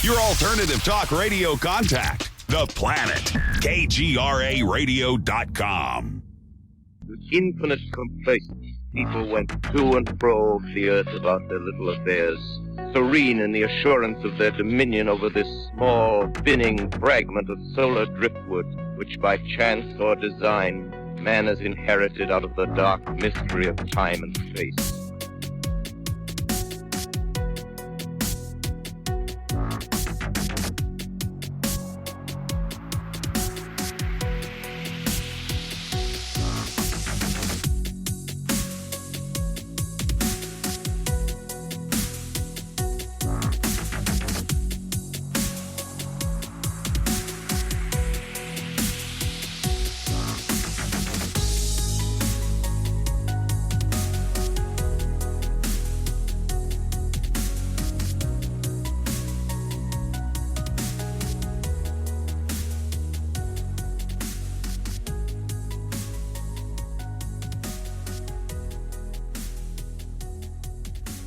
Your alternative talk radio contact. The Planet. KGRAradio.com. With infinite complacence, people went to and fro of the earth about their little affairs, serene in the assurance of their dominion over this small, spinning fragment of solar driftwood, which by chance or design, man has inherited out of the dark mystery of time and space.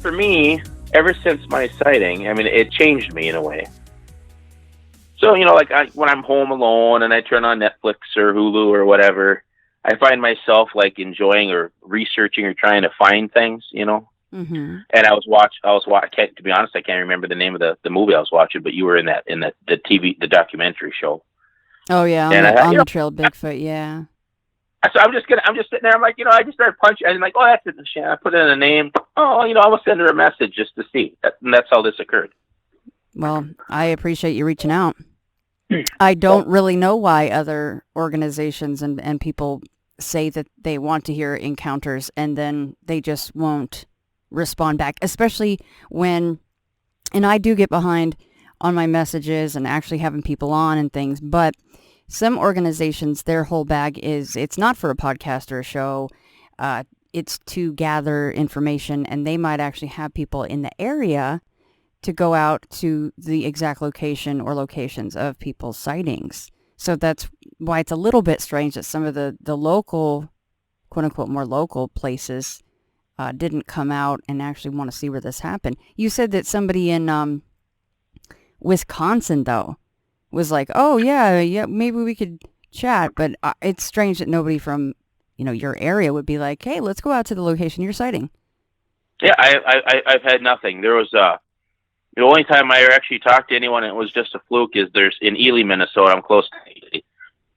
For me, ever since my sighting, I mean, it changed me in a way. So, like when I'm home alone and I turn on Netflix or Hulu or whatever, I find myself like enjoying or researching or trying to find things, Mm-hmm. And I was watching, to be honest, I can't remember the name of the movie I was watching, but you were in the documentary show. Oh yeah, on the trail of Bigfoot, yeah. So I'm just sitting there. I'm like, I just started punching. I'm like, oh, that's it. I put in a name. Oh, I will send her a message just to see. And that's how this occurred. Well, I appreciate you reaching out. I don't really know why other organizations and people say that they want to hear encounters and then they just won't respond back, especially when, and I do get behind on my messages and actually having people on and things, but some organizations, their whole bag is, it's not for a podcast or a show. It's to gather information, and they might actually have people in the area to go out to the exact location or locations of people's sightings. So that's why it's a little bit strange that some of the local, quote unquote, more local places didn't come out and actually want to see where this happened. You said that somebody in Wisconsin, though, was like, oh, yeah, maybe we could chat. But it's strange that nobody from, your area would be like, hey, let's go out to the location you're sighting. Yeah, I've had nothing. There was the only time I actually talked to anyone, and it was just a fluke, is there's in Ely, Minnesota. I'm close to Ely.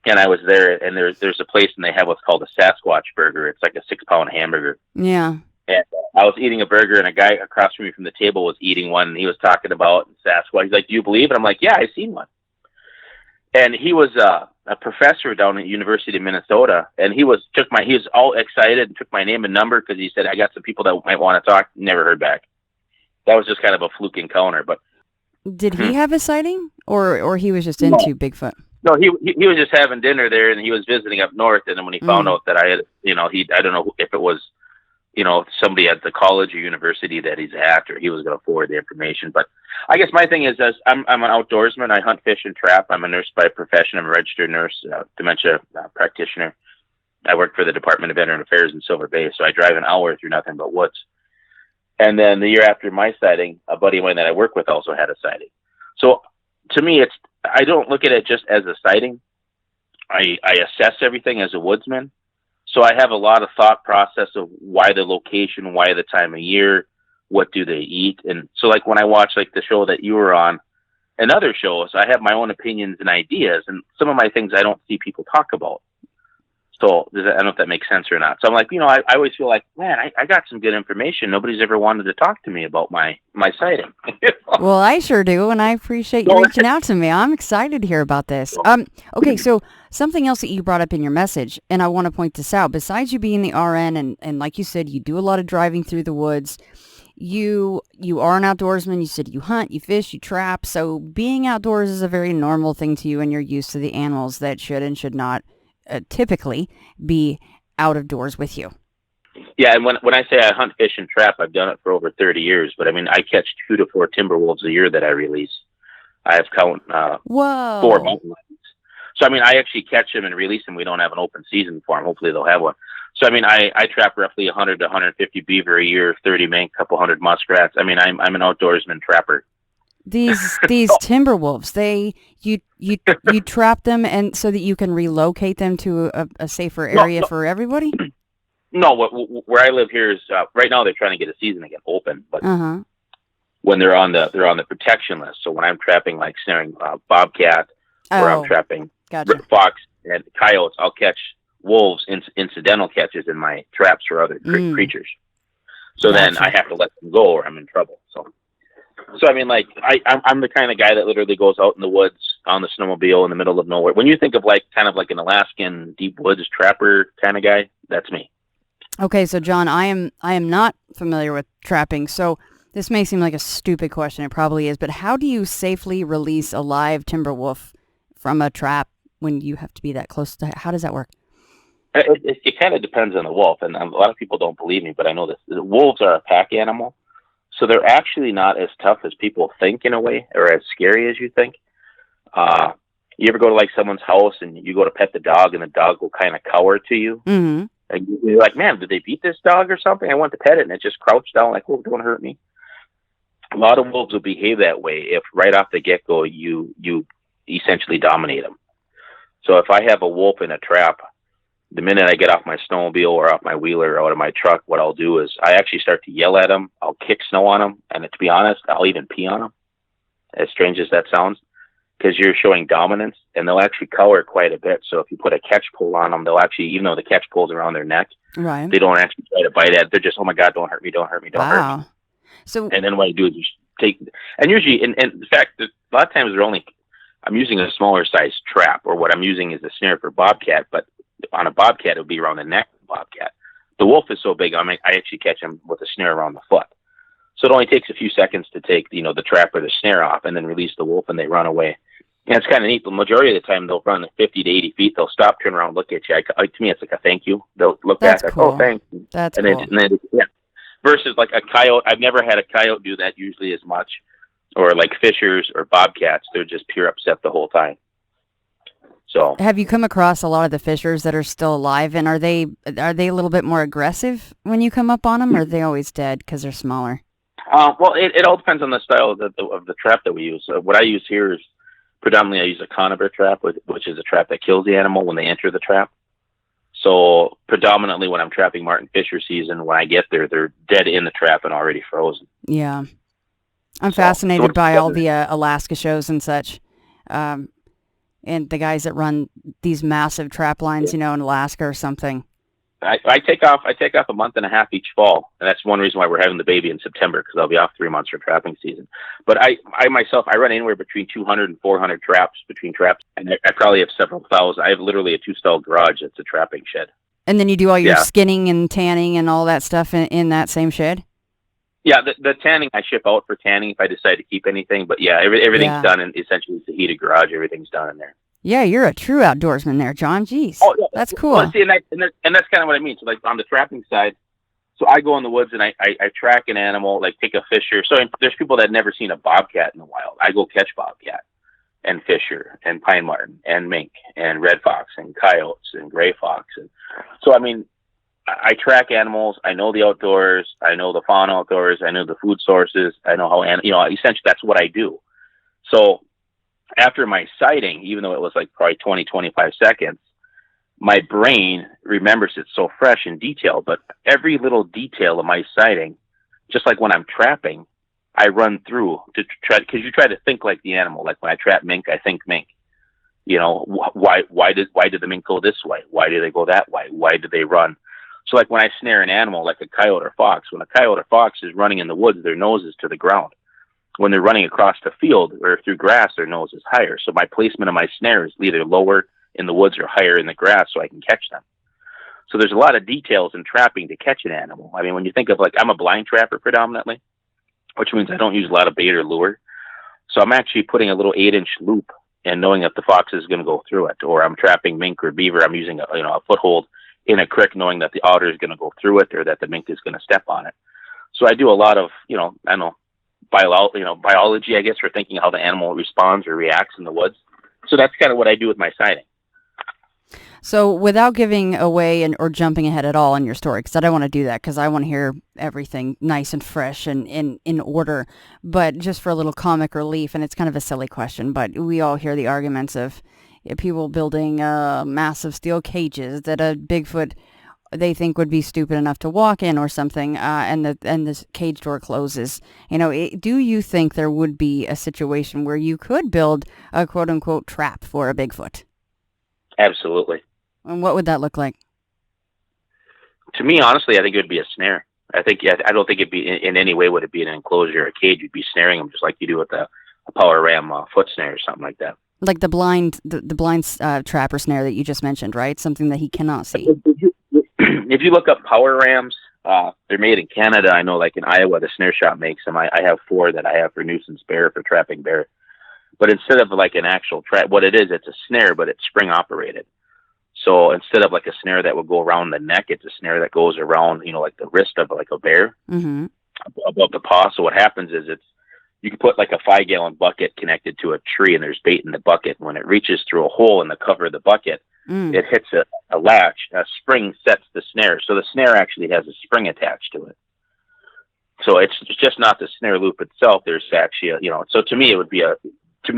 And I was there, and there's a place, and they have what's called a Sasquatch burger. It's like a 6-pound hamburger. Yeah. And I was eating a burger, and a guy across from me from the table was eating one, and he was talking about Sasquatch. He's like, do you believe it? I'm like, yeah, I've seen one. And he was a professor down at University of Minnesota, and he was all excited and took my name and number because he said, I got some people that might want to talk. Never heard back. That was just kind of a fluke encounter. But did he have a sighting, or he was just into Bigfoot? No, he was just having dinner there, and he was visiting up north. And then when he found out that I had, I don't know if it was, somebody at the college or university that he's at, or he was going to forward the information. But I guess my thing is, I'm an outdoorsman. I hunt, fish, and trap. I'm a nurse by profession. I'm a registered nurse, dementia practitioner. I work for the Department of Veteran Affairs in Silver Bay, so I drive an hour through nothing but woods. And then the year after my sighting, a buddy of mine that I work with also had a sighting. So to me, I don't look at it just as a sighting. I assess everything as a woodsman. So I have a lot of thought process of why the location, why the time of year, what do they eat. And so like when I watch like the show that you were on and other shows, I have my own opinions and ideas, and some of my things I don't see people talk about. So I don't know if that makes sense or not. So I'm like, I always feel like, man, I got some good information. Nobody's ever wanted to talk to me about my sighting. Well, I sure do, and I appreciate you reaching out to me. I'm excited to hear about this. Okay, so something else that you brought up in your message, and I want to point this out. Besides you being the RN, and like you said, you do a lot of driving through the woods. You are an outdoorsman. You said you hunt, you fish, you trap. So being outdoors is a very normal thing to you, and you're used to the animals that should and should not typically be out of doors with you. Yeah, and when I say I hunt, fish, and trap, I've done it for over 30 years. But I mean, I catch 2 to 4 timber wolves a year that I release. I have 4 mountain lions. So I mean, I actually catch them and release them. We don't have an open season for them. Hopefully, they'll have one. So I mean, I trap roughly 100 to 150 beaver a year, 30 mink, couple hundred muskrats. I mean, I'm an outdoorsman trapper. These timber wolves, you trap them and so that you can relocate them to a safer area for everybody? No, where I live here is right now they're trying to get a season to get open, but when they're on the protection list. So when I'm trapping, like snaring bobcat, or I'm trapping fox and coyotes, I'll catch wolves, incidental catches in my traps for other creatures. So then I have to let them go or I'm in trouble. So I mean, like I'm the kind of guy that literally goes out in the woods on the snowmobile in the middle of nowhere. When you think of like kind of like an Alaskan deep woods trapper kind of guy, that's me. Okay, so John, I am not familiar with trapping, so this may seem like a stupid question. It probably is, but how do you safely release a live timber wolf from a trap when you have to be that close to? How does that work? It kind of depends on the wolf, and a lot of people don't believe me, but I know this. Wolves are a pack animal, so they're actually not as tough as people think in a way, or as scary as you think. You ever go to like someone's house and you go to pet the dog, and the dog will kind of cower to you? Mm-hmm. And you're like, man, did they beat this dog or something? I went to pet it, and it just crouched down like, oh, don't hurt me. A lot of wolves will behave that way if right off the get-go you essentially dominate them. So if I have a wolf in a trap, the minute I get off my snowmobile or off my wheeler or out of my truck, what I'll do is I actually start to yell at them. I'll kick snow on them, and to be honest, I'll even pee on them, as strange as that sounds, because you're showing dominance, and they'll actually cower quite a bit. So if you put a catch pole on them, they'll actually, even though the catch pole's around their neck, right, they don't actually try to bite at it. They're just, oh my God, don't hurt me, don't hurt me, don't hurt me. So, and then what I do is you take, and usually, and in fact, a lot of times I'm using a smaller size trap, or what I'm using is a snare for bobcat, but on a bobcat, it would be around the neck of the bobcat. The wolf is so big, I actually catch him with a snare around the foot. So it only takes a few seconds to take, the trap or the snare off and then release the wolf, and they run away. And it's kind of neat. The majority of the time, they'll run 50 to 80 feet. They'll stop, turn around, look at you. To me, it's like a thank you. They'll look back, like, oh, thanks. That's and cool. Then, yeah. Versus like a coyote, I've never had a coyote do that usually as much, or like fishers or bobcats. They're just pure upset the whole time. So, have you come across a lot of the fishers that are still alive, and are they a little bit more aggressive when you come up on them, or are they always dead because they're smaller? Well, it all depends on the style of the trap that we use. What I use here is predominantly I use a conifer trap, which is a trap that kills the animal when they enter the trap. So predominantly when I'm trapping martin fisher season, when I get there, they're dead in the trap and already frozen. Yeah. I'm fascinated by all the Alaska shows and such. And the guys that run these massive trap lines, in Alaska or something. I take off a month and a half each fall, and that's one reason why we're having the baby in September, because I'll be off 3 months for trapping season. But I myself run anywhere between 200 and 400 traps between traps, and I probably have several thousand. I have literally a 2-stall garage that's a trapping shed. And then you do all your skinning and tanning and all that stuff in that same shed? Yeah, the tanning I ship out for tanning if I decide to keep anything. But yeah, everything's done, and essentially it's a heated garage. Everything's done in there. Yeah, you're a true outdoorsman there, John. Jeez. Oh, yeah. That's cool. Well, see, and that's kind of what I mean. So, like, on the trapping side, so I go in the woods and I track an animal, like take a fisher. So there's people that have never seen a bobcat in the wild. I go catch bobcat and fisher and pine marten and mink and red fox and coyotes and gray fox. And so, I mean, I track animals. I know the outdoors. I know the fauna outdoors. I know the food sources. I know how, essentially that's what I do. So after my sighting, even though it was like probably 20, 25 seconds, my brain remembers it so fresh and detailed, but every little detail of my sighting, just like when I'm trapping, I run through to try, because you try to think like the animal. Like when I trap mink, I think mink. Why did the mink go this way? Why did they go that way? Why did they run? So like when I snare an animal like a coyote or fox, when a coyote or fox is running in the woods, their nose is to the ground. When they're running across the field or through grass, their nose is higher. So my placement of my snare is either lower in the woods or higher in the grass so I can catch them. So there's a lot of details in trapping to catch an animal. I mean, when you think of I'm a blind trapper predominantly, which means I don't use a lot of bait or lure. So I'm actually putting a little 8-inch loop and knowing that the fox is going to go through it. Or I'm trapping mink or beaver. I'm using a foothold in a creek knowing that the otter is going to go through it or that the mink is going to step on it. So I do a lot of, biology, I guess, for thinking how the animal responds or reacts in the woods. So that's kind of what I do with my sighting. So without giving away or jumping ahead at all in your story, because I don't want to do that, because I want to hear everything nice and fresh and in order. But just for a little comic relief, and it's kind of a silly question, but we all hear the arguments of people building massive steel cages that a Bigfoot they think would be stupid enough to walk in or something, and the cage door closes. Do you think there would be a situation where you could build a quote unquote trap for a Bigfoot? Absolutely. And what would that look like? To me, honestly, I think it would be a snare. I don't think it'd be in any way would it be an enclosure or a cage. You'd be snaring them just like you do with a power ram foot snare or something like that. Like the blind trap or snare that you just mentioned, right? Something that he cannot see. If you look up power rams, they're made in Canada. I know, like in Iowa, the snare shop makes them. I have 4 that I have for nuisance bear, for trapping bear. But instead of like an actual trap, what it is, it's a snare, but it's spring operated. So instead of like a snare that would go around the neck, it's a snare that goes around, like the wrist of like a bear, above the paw. So what happens is you can put like a 5-gallon bucket connected to a tree, and there's bait in the bucket. And when it reaches through a hole in the cover of the bucket, it hits a latch. A spring sets the snare. So the snare actually has a spring attached to it. So it's just not the snare loop itself. There's actually, so to me,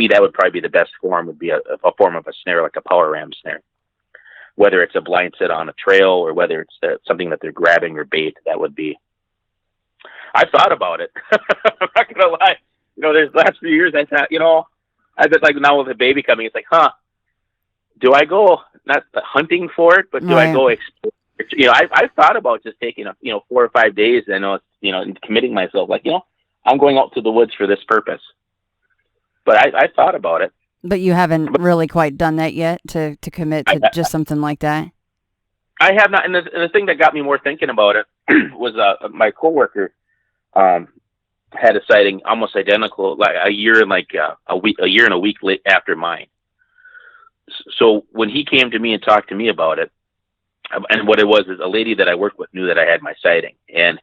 that would probably be the best form, would be a form of a snare, like a power ram snare. Whether it's a blind sit on a trail or whether it's something that they're grabbing or bait, that would be. I've thought about it. I'm not going to lie. There's the last few years I thought, I bet like now with a baby coming, it's like, do I go not hunting for it, but do I go explore? I've thought about just taking 4 or 5 days. I know and committing myself, like, I'm going out to the woods for this purpose. But I thought about it. But you haven't really quite done that yet to commit to just something like that? I have not. And the thing that got me more thinking about it was my coworker had a sighting almost identical, like a year and a week late after mine. So when he came to me and talked to me about it, and what it was is a lady that I worked with knew that I had my sighting, and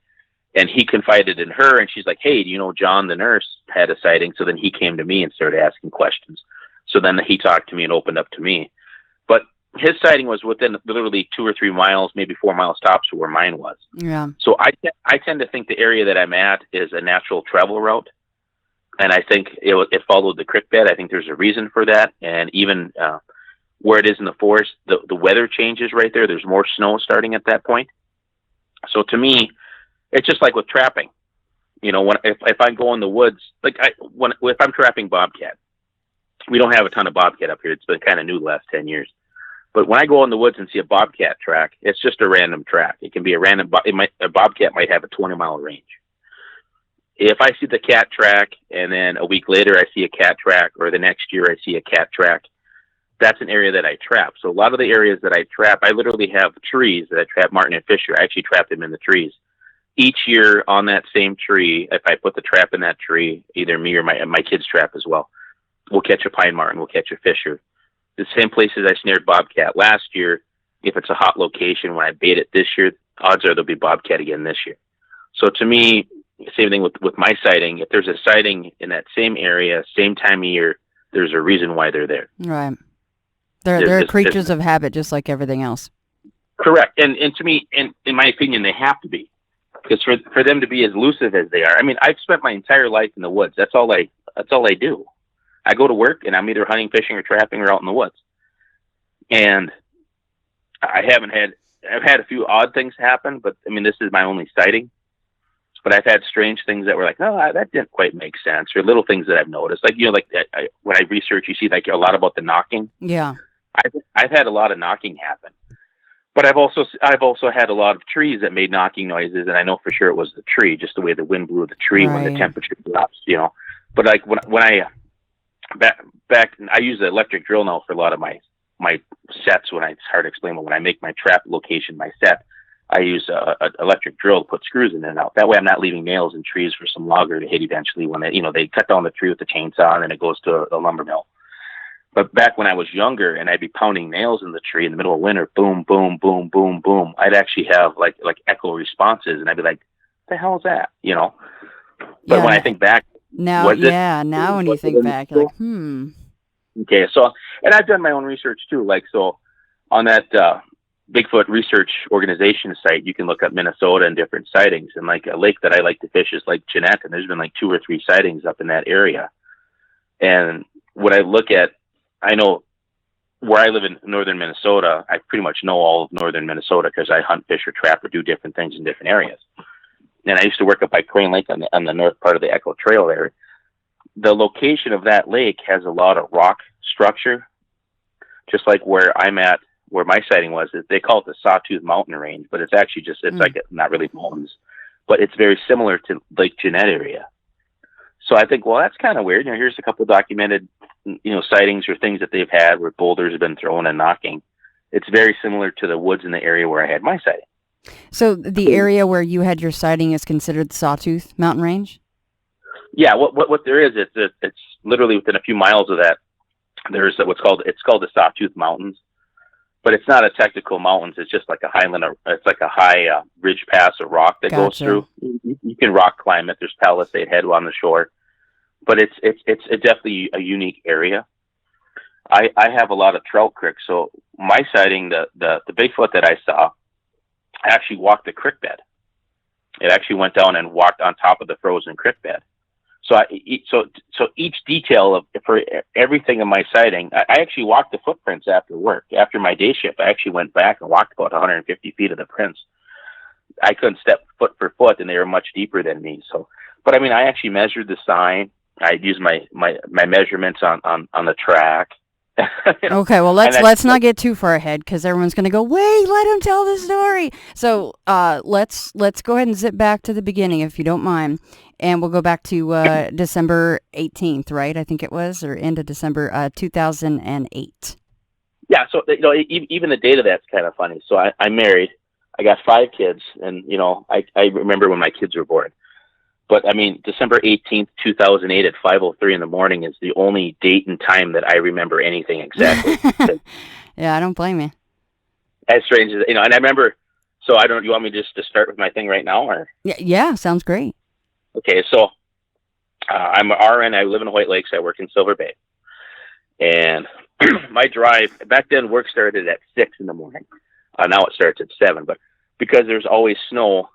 he confided in her, and she's like, hey, do you know John, the nurse, had a sighting? So then he came to me and started asking questions. So then he talked to me and opened up to me. But his sighting was within literally 2 or 3 miles, maybe 4 miles tops of where mine was. Yeah. So I tend to think the area that I'm at is a natural travel route. And I think it followed the creek bed. I think there's a reason for that. And even where it is in the forest, the weather changes right there. There's more snow starting at that point. So to me, it's just like with trapping. If I go in the woods, like if I'm trapping bobcat, we don't have a ton of bobcat up here. It's been kind of new the last 10 years. But when I go in the woods and see a bobcat track, it's just a random track. It can be a bobcat might have a 20-mile range. If I see the cat track and then a week later I see a cat track, or the next year I see a cat track, that's an area that I trap. So a lot of the areas that I trap, I literally have trees that I trap marten and fisher. I actually trap them in the trees. Each year on that same tree, if I put the trap in that tree, either me or my kids trap as well, we'll catch a pine marten, we'll catch a fisher. The same places I snared bobcat last year, if it's a hot location, when I bait it this year, odds are there'll be bobcat again this year. So to me, same thing with my sighting. If there's a sighting in that same area, same time of year, there's a reason why they're there. Right. They're creatures of habit, just like everything else. Correct. And to me, in my opinion, they have to be. Because for them to be as elusive as they are, I mean, I've spent my entire life in the woods. That's all I do. I go to work and I'm either hunting, fishing, or trapping, or out in the woods. And I've had a few odd things happen, but I mean, this is my only sighting. But I've had strange things that were like, oh, that didn't quite make sense, or little things that I've noticed. Like, when I research, you see like a lot about the knocking. Yeah. I've had a lot of knocking happen. But I've also had a lot of trees that made knocking noises, and I know for sure it was the tree, just the way the wind blew the tree when the temperature drops, But like when I back I use the electric drill now for a lot of my sets. It's hard to explain, but when I make my trap location, my set, I use a electric drill to put screws in and out. That way I'm not leaving nails in trees for some logger to hit eventually when they cut down the tree with the chainsaw and then it goes to a lumber mill. But back when I was younger and I'd be pounding nails in the tree in the middle of winter, boom, boom, boom, boom, boom, I'd actually have like echo responses, and I'd be like, "The hell is that?" But when I think back, now when you think back, you're like, Okay, so, and I've done my own research too. Like, so on that Bigfoot research organization site, you can look up Minnesota and different sightings. And like a lake that I like to fish is Lake Jeanette, and there's been like 2 or 3 sightings up in that area. And what I look at, I know where I live in northern Minnesota, I pretty much know all of northern Minnesota because I hunt, fish, or trap, or do different things in different areas. And I used to work up by Crane Lake on the north part of the Echo Trail there. The location of that lake has a lot of rock structure, just like where I'm at, where my sighting was. They call it the Sawtooth mountain range, but it's actually just, it's like not really mountains, but it's very similar to Lake Jeanette area. So I think, well, that's kind of weird. Here's a couple of documented, sightings or things that they've had where boulders have been thrown and knocking. It's very similar to the woods in the area where I had my sighting. So the area where you had your sighting is considered the Sawtooth mountain range? Yeah, what there is, it's literally within a few miles of that. There's it's called the Sawtooth Mountains, but it's not a technical mountains. It's just like a highland. It's like a high ridge pass of rock that goes through. You can rock climb it. There's Palisade Head on the shore, but it's definitely a unique area. I have a lot of trout creeks, so my sighting, the Bigfoot that I saw, actually walked the creek bed. It actually went down and walked on top of the frozen creek bed. So each detail for everything in my sighting, I actually walked the footprints after work. After my day shift, I actually went back and walked about 150 feet of the prints. I couldn't step foot for foot, and they were much deeper than me. So, but I mean, I actually measured the sign. I used my measurements on the track. Okay, well, let's not get too far ahead because everyone's going to go, wait, let him tell the story. So let's go ahead and zip back to the beginning, if you don't mind, and we'll go back to December 18th, right? I think it was, or end of December 2008. Yeah, so even the date of that's kind of funny. So I'm married. I got 5 kids, and I remember when my kids were born. But I mean, December 18th, 2008 at 5:03 in the morning is the only date and time that I remember anything exactly. Yeah, I don't blame you. As strange as, and I remember, so I don't, you want me just to start with my thing right now, or? Yeah, sounds great. Okay, so I'm an RN. I live in White Lakes. I work in Silver Bay. And my drive, back then work started at 6 in the morning. Now it starts at 7, but because there's always snow,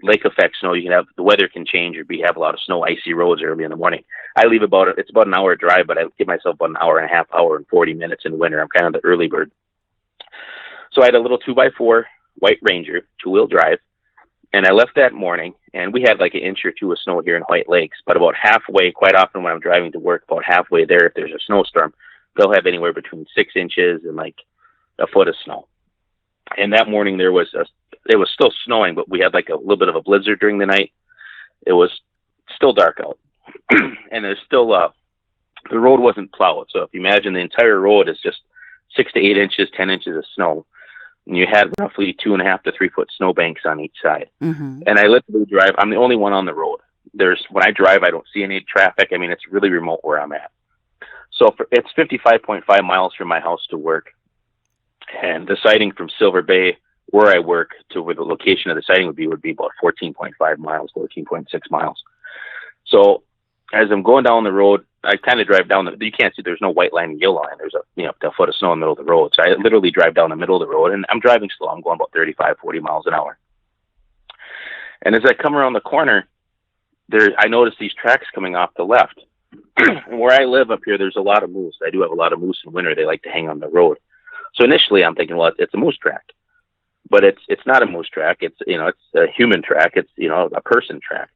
lake effect snow, the weather can change, or we have a lot of snow, icy roads early in the morning. I leave it's about an hour drive, but I give myself about an hour and a half, hour and 40 minutes in the winter. I'm kind of the early bird. So I had a little 2x4 White Ranger, 2-wheel drive, and I left that morning, and we had like an inch or 2 of snow here in White Lakes, but about halfway, quite often when I'm driving to work, about halfway there, if there's a snowstorm, they'll have anywhere between 6 inches and like a foot of snow. And that morning it was still snowing, but we had like a little bit of a blizzard during the night. It was still dark out. And there's still, the road wasn't plowed. So if you imagine the entire road is just 6 to 8 inches, 10 inches of snow. And you had roughly 2.5 to 3 foot snow banks on each side. Mm-hmm. And I literally drive, I'm the only one on the road. When I drive, I don't see any traffic. I mean, it's really remote where I'm at. So it's 55.5 miles from my house to work. And the sighting from Silver Bay, where I work, to where the location of the sighting would be about 14.5 miles, 14.6 miles. So as I'm going down the road, I kind of drive down you can't see, there's no white line and yellow line. There's a foot of snow in the middle of the road. So I literally drive down the middle of the road, and I'm driving slow. I'm going about 35, 40 miles an hour. And as I come around the corner, I notice these tracks coming off the left. Where I live up here, there's a lot of moose. I do have a lot of moose in winter. They like to hang on the road. So initially I'm thinking, well, it's a moose track, but it's not a moose track. It's a human track. It's, a person track.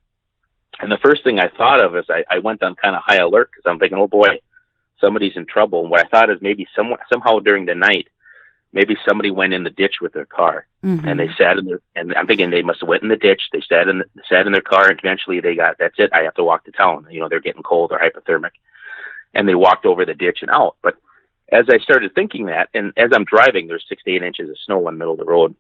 And the first thing I thought of is I went on kind of high alert because I'm thinking, oh boy, somebody's in trouble. And what I thought is maybe somehow during the night, maybe somebody went in the ditch with their car. Mm-hmm. And they sat in there, and I'm thinking they must have went in the ditch. They sat in their car, and eventually that's it. I have to walk to town. They're getting cold or hypothermic, and they walked over the ditch and out. But as I started thinking that, and as I'm driving, there's 6 to 8 inches of snow in the middle of the road.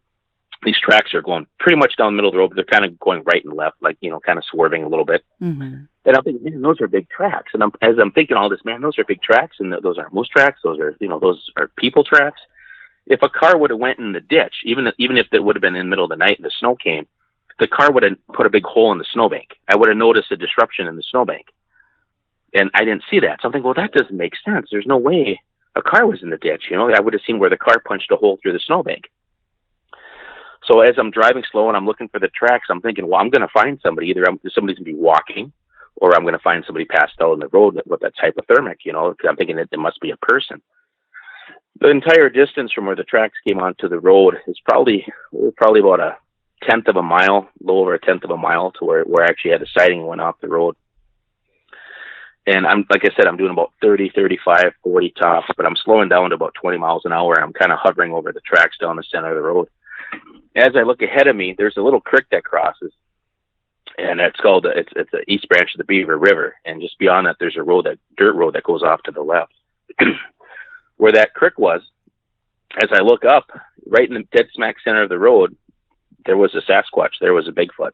These tracks are going pretty much down the middle of the road, but they're kind of going right and left, like, kind of swerving a little bit. Mm-hmm. And I'm thinking, man, those are big tracks. And as I'm thinking all this, man, those are big tracks, and those aren't moose tracks. Those are people tracks. If a car would have went in the ditch, even if it would have been in the middle of the night and the snow came, the car would have put a big hole in the snowbank. I would have noticed a disruption in the snowbank. And I didn't see that. So I'm thinking, well, that doesn't make sense. There's no way a car was in the ditch. I would have seen where the car punched a hole through the snowbank. So as I'm driving slow and I'm looking for the tracks, I'm thinking, well, I'm going to find somebody. Either somebody's going to be walking, or I'm going to find somebody passed out on the road with that hypothermic, I'm thinking that it must be a person. The entire distance from where the tracks came onto the road is probably about a tenth of a mile, a little over a tenth of a mile to where I actually had a sighting went off the road. And like I said, I'm doing about 30, 35, 40 tops, but I'm slowing down to about 20 miles an hour. I'm kind of hovering over the tracks down the center of the road. As I look ahead of me, there's a little creek that crosses, and it's the East Branch of the Beaver River. And just beyond that, there's a dirt road that goes off to the left. Where that creek was, as I look up, right in the dead smack center of the road, there was a Sasquatch. There was a Bigfoot.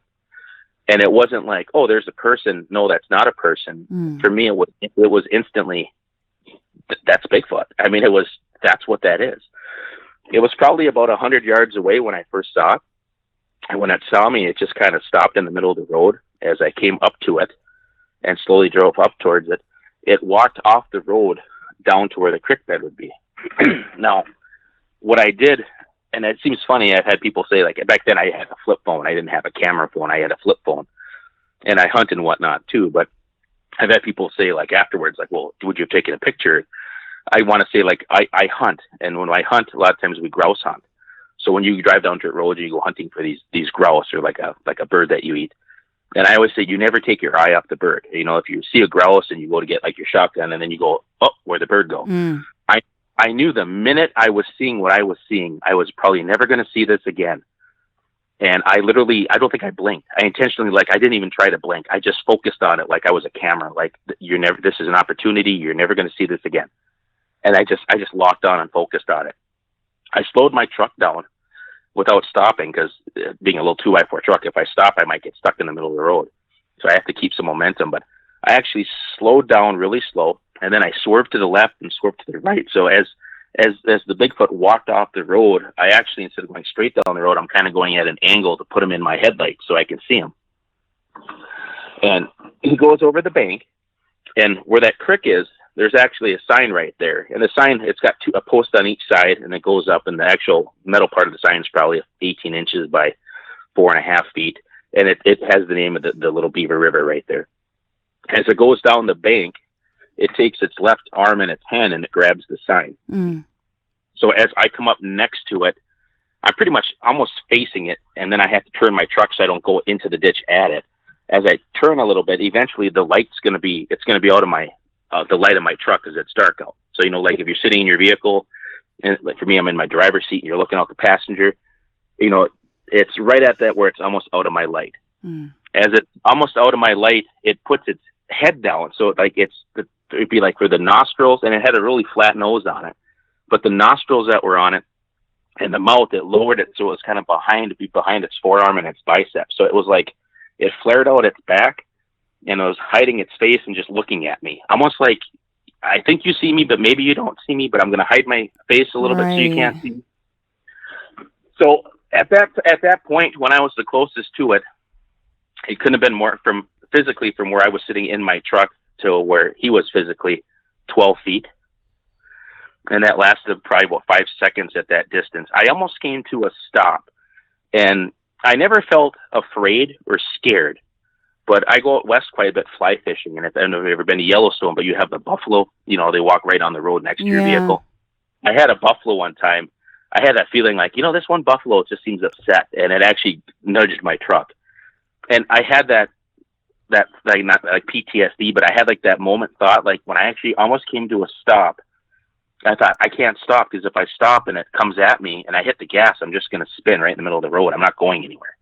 And it wasn't like, oh, there's a person. No, that's not a person. For me, it was instantly, that's Bigfoot. I mean, that's what that is. It was probably about 100 yards away when I first saw it. And when it saw me, it just kind of stopped in the middle of the road. As I came up to it and slowly drove up towards it, it walked off the road down to where the creek bed would be. Now, what I did, and it seems funny, I've had people say, like, back then I had a flip phone. I didn't have a camera phone. I had a flip phone. And I hunt and whatnot, too. But I've had people say, like, afterwards, like, well, would you have taken a picture? I want to say, like, I hunt. And when I hunt, a lot of times we grouse hunt. So when you drive down dirt roads, you go hunting for these grouse or like a bird that you eat. And I always say, you never take your eye off the bird. If you see a grouse and you go to get like your shotgun and then you go, oh, where'd the bird go? I knew the minute I was seeing what I was seeing, I was probably never going to see this again. And I don't think I blinked. I intentionally, I didn't even try to blink. I just focused on it like I was a camera. Like, this is an opportunity. You're never going to see this again. And I just locked on and focused on it. I slowed my truck down without stopping because being a little 2x4 truck, if I stop, I might get stuck in the middle of the road. So I have to keep some momentum. But I actually slowed down really slow, and then I swerved to the left and swerved to the right. So as the Bigfoot walked off the road, I actually, instead of going straight down the road, I'm kind of going at an angle to put him in my headlight so I can see him. And he goes over the bank, and where that creek is, there's actually a sign right there. And the sign, it's got a post on each side, and it goes up, and the actual metal part of the sign is probably 18 inches by 4.5 feet. And it has the name of the little Beaver River right there. As it goes down the bank, it takes its left arm in its hand and it grabs the sign. So as I come up next to it, I'm pretty much almost facing it, and then I have to turn my truck so I don't go into the ditch at it. As I turn a little bit, eventually the light's going to be out of my the light of my truck because it's dark out. So, like if you're sitting in your vehicle, and like for me, I'm in my driver's seat and you're looking out the passenger, it's right at that where it's almost out of my light. As it's almost out of my light, it puts its head down. So it'd be like for the nostrils, and it had a really flat nose on it, but the nostrils that were on it and the mouth, it lowered it. So it was kind of behind its forearm and its bicep. So it was like, it flared out its back, and it was hiding its face and just looking at me. Almost like, I think you see me, but maybe you don't see me, but I'm going to hide my face a little bit so you can't see me. So at that point, when I was the closest to it, it couldn't have been more physically from where I was sitting in my truck to where he was physically 12 feet. And that lasted probably about 5 seconds at that distance. I almost came to a stop, and I never felt afraid or scared. But I go out west quite a bit fly fishing, and I don't know if you've ever been to Yellowstone, but you have the buffalo, they walk right on the road next to your vehicle. I had a buffalo one time. I had that feeling like, this one buffalo just seems upset, and it actually nudged my truck. And I had that like, not like PTSD, but I had like that moment thought, like when I actually almost came to a stop, I thought, I can't stop, because if I stop and it comes at me and I hit the gas, I'm just going to spin right in the middle of the road. I'm not going anywhere.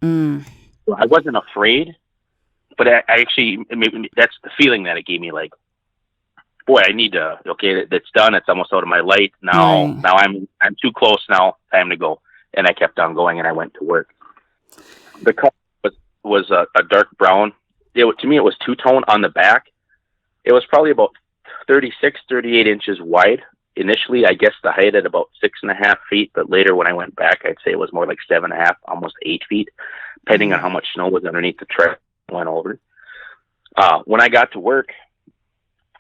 So I wasn't afraid. But I actually, maybe that's the feeling that it gave me, like, boy, I need to, that's done. It's almost out of my light. Now I'm too close now. Time to go. And I kept on going, and I went to work. The color was a dark brown. To me, it was two-tone on the back. It was probably about 36, 38 inches wide. Initially, I guess the height at about 6.5 feet, but later when I went back, I'd say it was more like 7.5, almost 8 feet, depending on how much snow was underneath the track. Went over. When I got to work,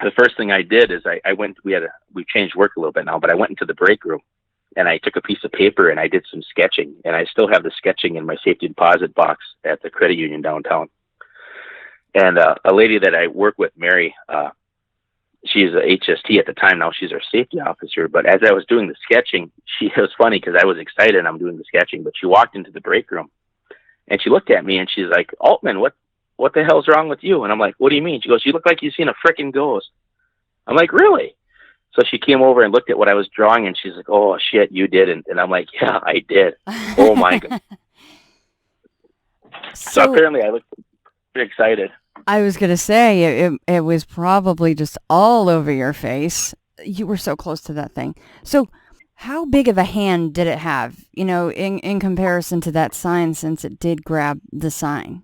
the first thing I did is I went, we changed work a little bit now, but I went into the break room and I took a piece of paper and I did some sketching, and I still have the sketching in my safety deposit box at the credit union downtown. And a lady that I work with, Mary, she's a HST at the time. Now she's our safety officer. But as I was doing the sketching, it was funny because I was excited and I'm doing the sketching, but she walked into the break room and she looked at me and she's like, Altman, what the hell's wrong with you? And I'm like, what do you mean? She goes, you look like you've seen a freaking ghost. I'm like, really? So she came over and looked at what I was drawing and she's like, oh shit, you did. And I'm like, yeah, I did. Oh my God. So apparently I looked pretty excited. I was going to say, it was probably just all over your face. You were so close to that thing. So how big of a hand did it have, in comparison to that sign, since it did grab the sign?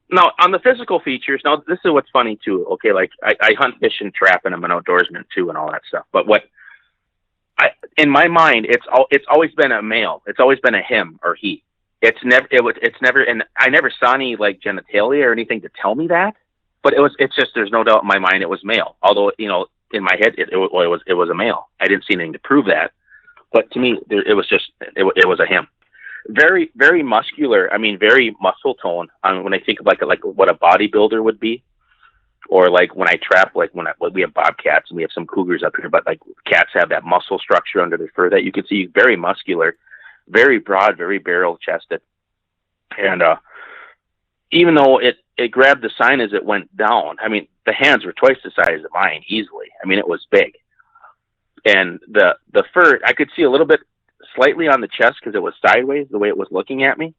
Now, on the physical features, now this is what's funny too. Okay, like I hunt, fish, and trap, and I'm an outdoorsman too, and all that stuff. But in my mind, it's always been a male. It's always been a him or he. It's never, and I never saw any like genitalia or anything to tell me that. But it's just, there's no doubt in my mind it was male. Although, in my head it was a male. I didn't see anything to prove that. But to me, it was a him. Very, very muscular. I mean, very muscle tone. When I think of like what a bodybuilder would be, or like when I trap, like when we have bobcats and we have some cougars up here, but like cats have that muscle structure under their fur that you can see. Very muscular, very broad, very barrel chested, and even though it grabbed the sign as it went down, I mean, the hands were twice the size of mine easily. I mean, it was big, and the fur I could see a little bit slightly on the chest because it was sideways the way it was looking at me,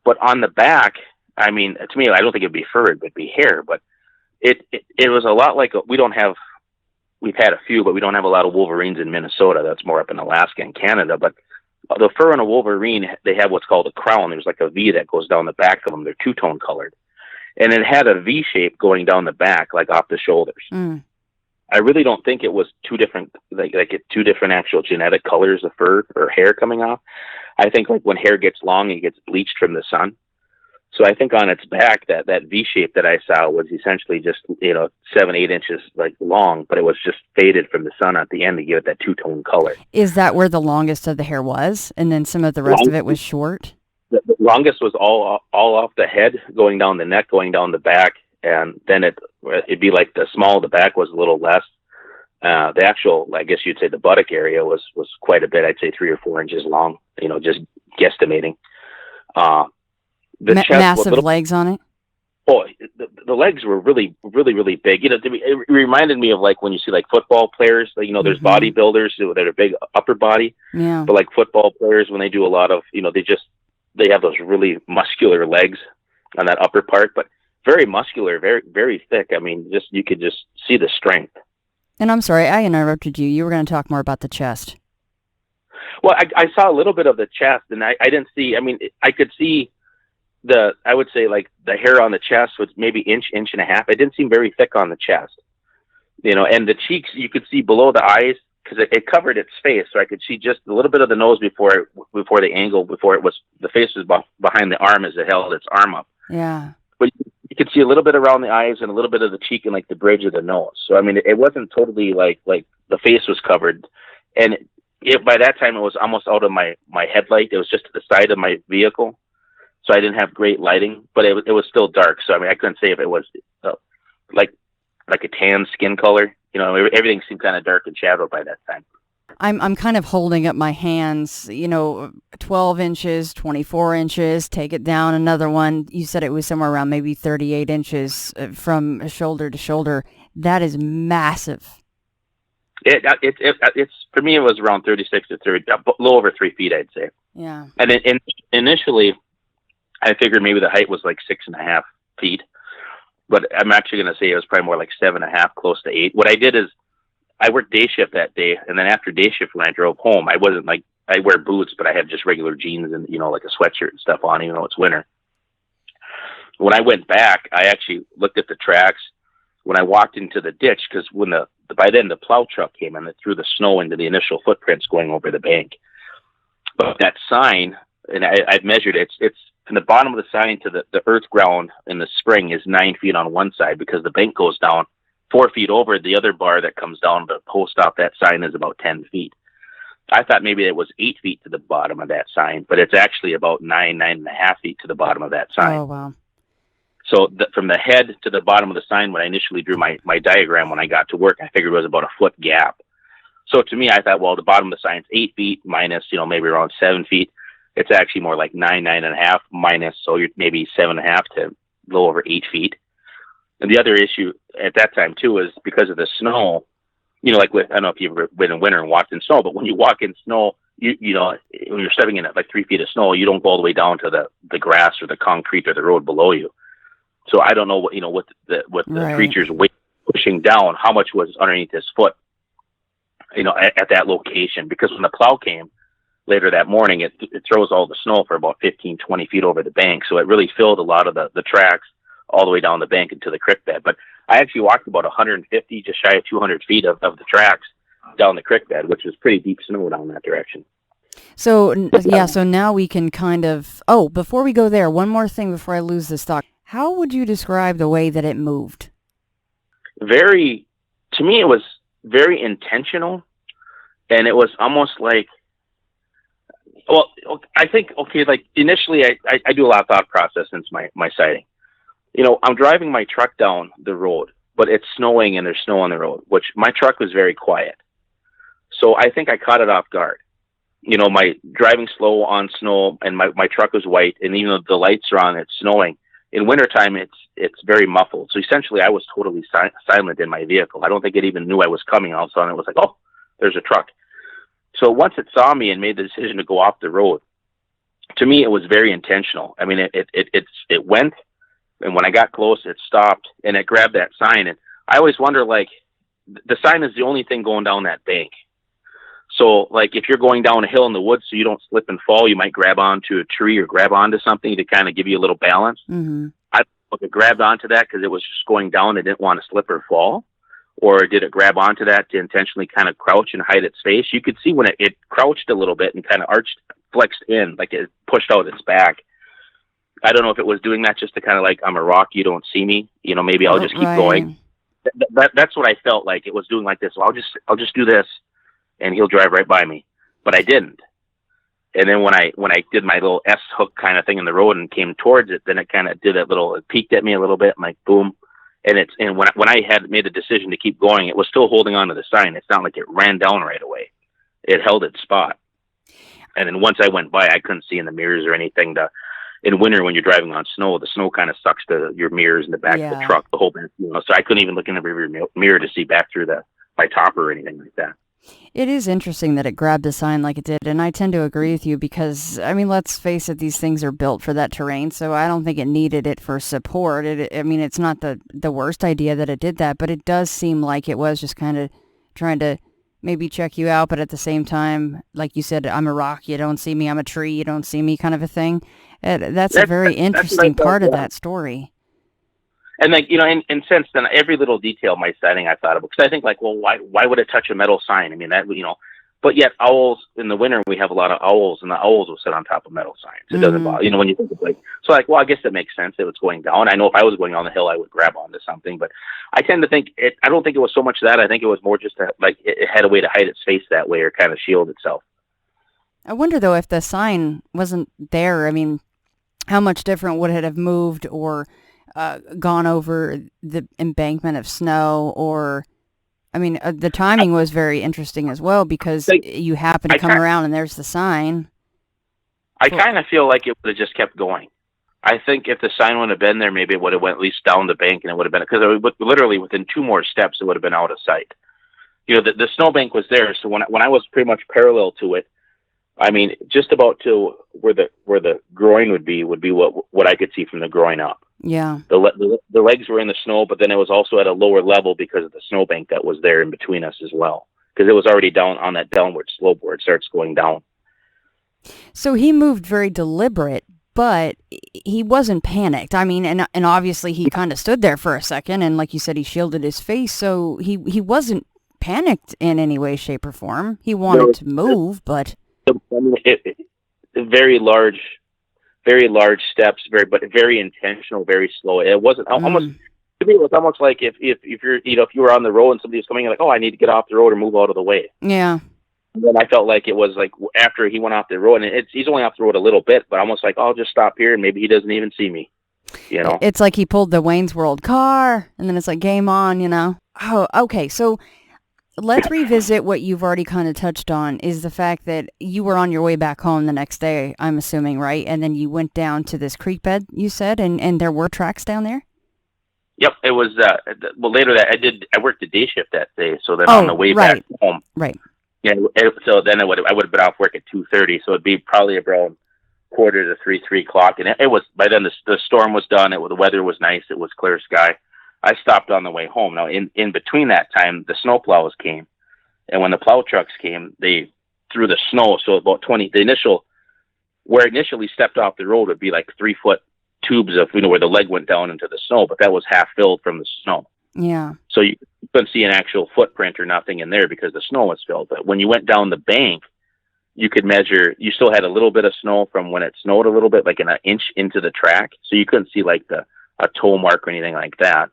but on the back, I mean, to me, I don't think it'd be fur, it'd be hair, but it was a lot like we've had a few, but we don't have a lot of wolverines in Minnesota. That's more up in Alaska and Canada. But the fur on a wolverine, they have what's called a crown. There's like a V that goes down the back of them. They're two-tone colored. And it had a V shape going down the back, like off the shoulders. Mm. I really don't think it was two different actual genetic colors of fur or hair coming off. I think like when hair gets long, it gets bleached from the sun. So I think on its back, that V shape that I saw was essentially just, 7-8 inches like long, but it was just faded from the sun at the end to give it that two-tone color. Is that where the longest of the hair was? And then some of the rest of it was short? The longest was all off the head, going down the neck, going down the back. And then it'd be like the small of the back was a little less. The actual, I guess you'd say the buttock area was quite a bit. I'd say 3 or 4 inches long, just guesstimating. Massive legs on it? Oh, the legs were really, really, really big. It reminded me of like when you see like football players, like, there's bodybuilders that are big upper body. Yeah. But like football players, when they do a lot of, they have those really muscular legs on that upper part, but very muscular, very, very thick. I mean, you could just see the strength. And I'm sorry, I interrupted you. You were going to talk more about the chest. Well, I saw a little bit of the chest, and I didn't see, I could see I would say like the hair on the chest was maybe inch and a half. It didn't seem very thick on the chest, and the cheeks, you could see below the eyes because it covered its face. So I could see just a little bit of the nose before the angle, the face was behind the arm as it held its arm up. Yeah. But you could see a little bit around the eyes and a little bit of the cheek and like the bridge of the nose. So, it wasn't totally like the face was covered. And by that time it was almost out of my headlight. It was just to the side of my vehicle. So I didn't have great lighting, but it was still dark. So, I couldn't say if it was like a tan skin color. Everything seemed kind of dark and shadowed by that time. I'm kind of holding up my hands, 12 inches, 24 inches, take it down another one. You said it was somewhere around maybe 38 inches from shoulder to shoulder. That is massive. It's for me, it was around 36 to 30, a little over 3 feet, I'd say. Yeah. And initially, I figured maybe the height was like 6.5 feet, but I'm actually going to say it was probably more like 7.5, close to 8. What I did is I worked day shift that day, and then after day shift, when I drove home, I wasn't like, I wear boots, but I had just regular jeans and, like a sweatshirt and stuff on, even though it's winter. When I went back, I actually looked at the tracks when I walked into the ditch, because by then the plow truck came and it threw the snow into the initial footprints going over the bank. But that sign, and I've measured it, it's from the bottom of the sign to the earth ground in the spring is 9 feet on one side because the bank goes down 4 feet over. The other bar that comes down to post off that sign is about 10 feet. I thought maybe it was 8 feet to the bottom of that sign, but it's actually about 9.5 feet to the bottom of that sign. Oh, wow. So from the head to the bottom of the sign, when I initially drew my diagram when I got to work, I figured it was about a foot gap. So to me, I thought, well, the bottom of the sign's 8 feet minus, maybe around 7 feet. It's actually more like 9.5 minus, so you're maybe 7.5 to a little over 8 feet. And the other issue at that time too is because of the snow. Like I don't know if you've ever been in winter and walked in snow, but when you walk in snow, when you're stepping in at like 3 feet of snow, you don't go all the way down to the grass or the concrete or the road below you. So I don't know what the Right. creature's weight pushing down, how much was underneath his foot, at that location. Because when the plow came later that morning, it throws all the snow for about 15, 20 feet over the bank. So it really filled a lot of the tracks all the way down the bank into the creek bed. But I actually walked about 150, just shy of 200 feet of the tracks down the creek bed, which was pretty deep snow down that direction. So, so now we can kind of... Oh, before we go there, one more thing before I lose this thought. How would you describe the way that it moved? To me, it was very intentional, and it was almost like, well, I think, like initially I do a lot of thought process since my sighting. I'm driving my truck down the road, but it's snowing and there's snow on the road, which my truck was very quiet. So I think I caught it off guard. My driving slow on snow, and my truck was white, and even though the lights are on, it's snowing. In wintertime, it's very muffled. So essentially, I was totally silent in my vehicle. I don't think it even knew I was coming. All of a sudden, it was like, oh, there's a truck. So once it saw me and made the decision to go off the road, to me, it was very intentional. I mean, it went, and when I got close, it stopped, and it grabbed that sign. And I always wonder, like, the sign is the only thing going down that bank. So, like, if you're going down a hill in the woods so you don't slip and fall, you might grab onto a tree or grab onto something to kind of give you a little balance. Mm-hmm. I don't know if it grabbed onto that because it was just going down and didn't want to slip or fall, or did it grab onto that to intentionally kind of crouch and hide its face? You could see when it crouched a little bit and kind of flexed in, like it pushed out its back. I don't know if it was doing that just to kind of like, I'm a rock, you don't see me. Maybe I'll just keep going. That's what I felt like it was doing, like this. Well, I'll just do this, and he'll drive right by me. But I didn't. And then when I did my little S hook kind of thing in the road and came towards it, then it kind of did it peeked at me a little bit, and like boom. And when I had made the decision to keep going, it was still holding on to the sign. It's not like it ran down right away. It held its spot. And then once I went by, I couldn't see in the mirrors or anything. In winter, when you're driving on snow, the snow kind of sucks your mirrors in the back of the truck, the whole back. So I couldn't even look in the rear mirror to see back through my topper or anything like that. It is interesting that it grabbed the sign like it did, and I tend to agree with you because, I mean, let's face it, these things are built for that terrain, so I don't think it needed it for support. It's not the worst idea that it did that, but it does seem like it was just kind of trying to maybe check you out, but at the same time, like you said, I'm a rock, you don't see me, I'm a tree, you don't see me kind of a thing. That's a very interesting part of that story. And like, and since then, every little detail of my sighting I thought of, because I think like, well, why would it touch a metal sign? I mean, that, but yet owls, in the winter, we have a lot of owls, and the owls will sit on top of metal signs. It doesn't bother, when you think of like, so like, well, I guess that makes sense that it's going down. I know if I was going down the hill, I would grab onto something, but I tend to think I don't think it was so much that. I think it was more just that, like, it had a way to hide its face that way or kind of shield itself. I wonder though, if the sign wasn't there, I mean, how much different would it have moved or gone over the embankment of snow? Or, I mean, the timing was very interesting as well, because you happen to come around and there's the sign. I kind of feel like it would have just kept going. I think if the sign would have been there, maybe it would have went at least down the bank, and it would have been, because literally within 2 more steps, it would have been out of sight. The snowbank was there, so when I was pretty much parallel to it, I mean, just about to where the groin would be what I could see from the groin up. Yeah. The legs were in the snow, but then it was also at a lower level because of the snowbank that was there in between us as well, because it was already down on that downward slope where it starts going down. So he moved very deliberate, but he wasn't panicked. I mean, and obviously he kind of stood there for a second, and like you said, he shielded his face, so he wasn't panicked in any way, shape, or form. He wanted to move, but... I mean, very large steps, but very intentional, very slow. It wasn't almost To me, it was almost like if you're, if you were on the road and somebody was coming, like, oh, I need to get off the road or move out of the way. Yeah. And then I felt like it was like after he went off the road, and he's only off the road a little bit, but almost like, oh, I'll just stop here and maybe he doesn't even see me. It's like he pulled the Wayne's World car, and then it's like game on, Oh, okay. So let's revisit what you've already kind of touched on, is the fact that you were on your way back home the next day, I'm assuming, right? And then you went down to this creek bed, you said, and there were tracks down there? Yep, it was, later that I worked the day shift that day, so then on the way back home. Right. Yeah, so then I would have been off work at 2:30, so it'd be probably around 3 o'clock, and it was, by then the storm was done, the weather was nice, it was clear sky. I stopped on the way home. Now, in between that time, the snow plows came, and when the plow trucks came, they threw the snow, so about where it initially stepped off the road would be like 3-foot tubes of, where the leg went down into the snow, but that was half filled from the snow. Yeah. So you couldn't see an actual footprint or nothing in there because the snow was filled. But when you went down the bank, you could measure, you still had a little bit of snow from when it snowed a little bit, like an inch into the track. So you couldn't see like a toe mark or anything like that.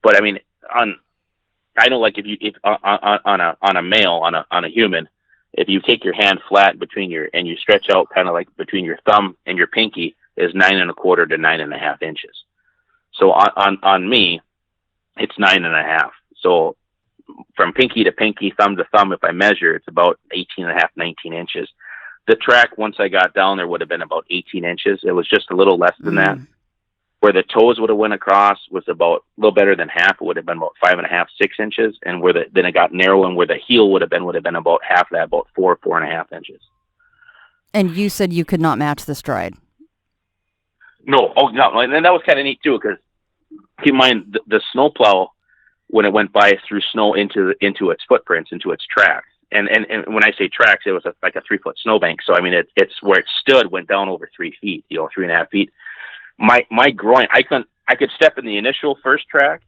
But I mean, I know, like if on a human, if you take your hand flat and you stretch out kind of like between your thumb and your pinky is 9 1/4 to 9.5 inches. So on me, it's 9.5. So from pinky to pinky, thumb to thumb, if I measure, it's about 18.5, 19 inches. The track, once I got down there, would have been about 18 inches. It was just a little less than that. Where the toes would have went across was about a little better than half. It would have been about 5.5, 6 inches. And then it got narrow, and where the heel would have been about half that, about 4.5 inches. And you said you could not match the stride. No. Oh, no. And that was kind of neat too, because keep in mind the snowplow, when it went by, threw snow into its footprints, into its tracks. And when I say tracks, it was like a 3-foot snowbank. So I mean, it's where it stood went down over 3 feet, 3.5 feet. My groin, I could step in the initial first track,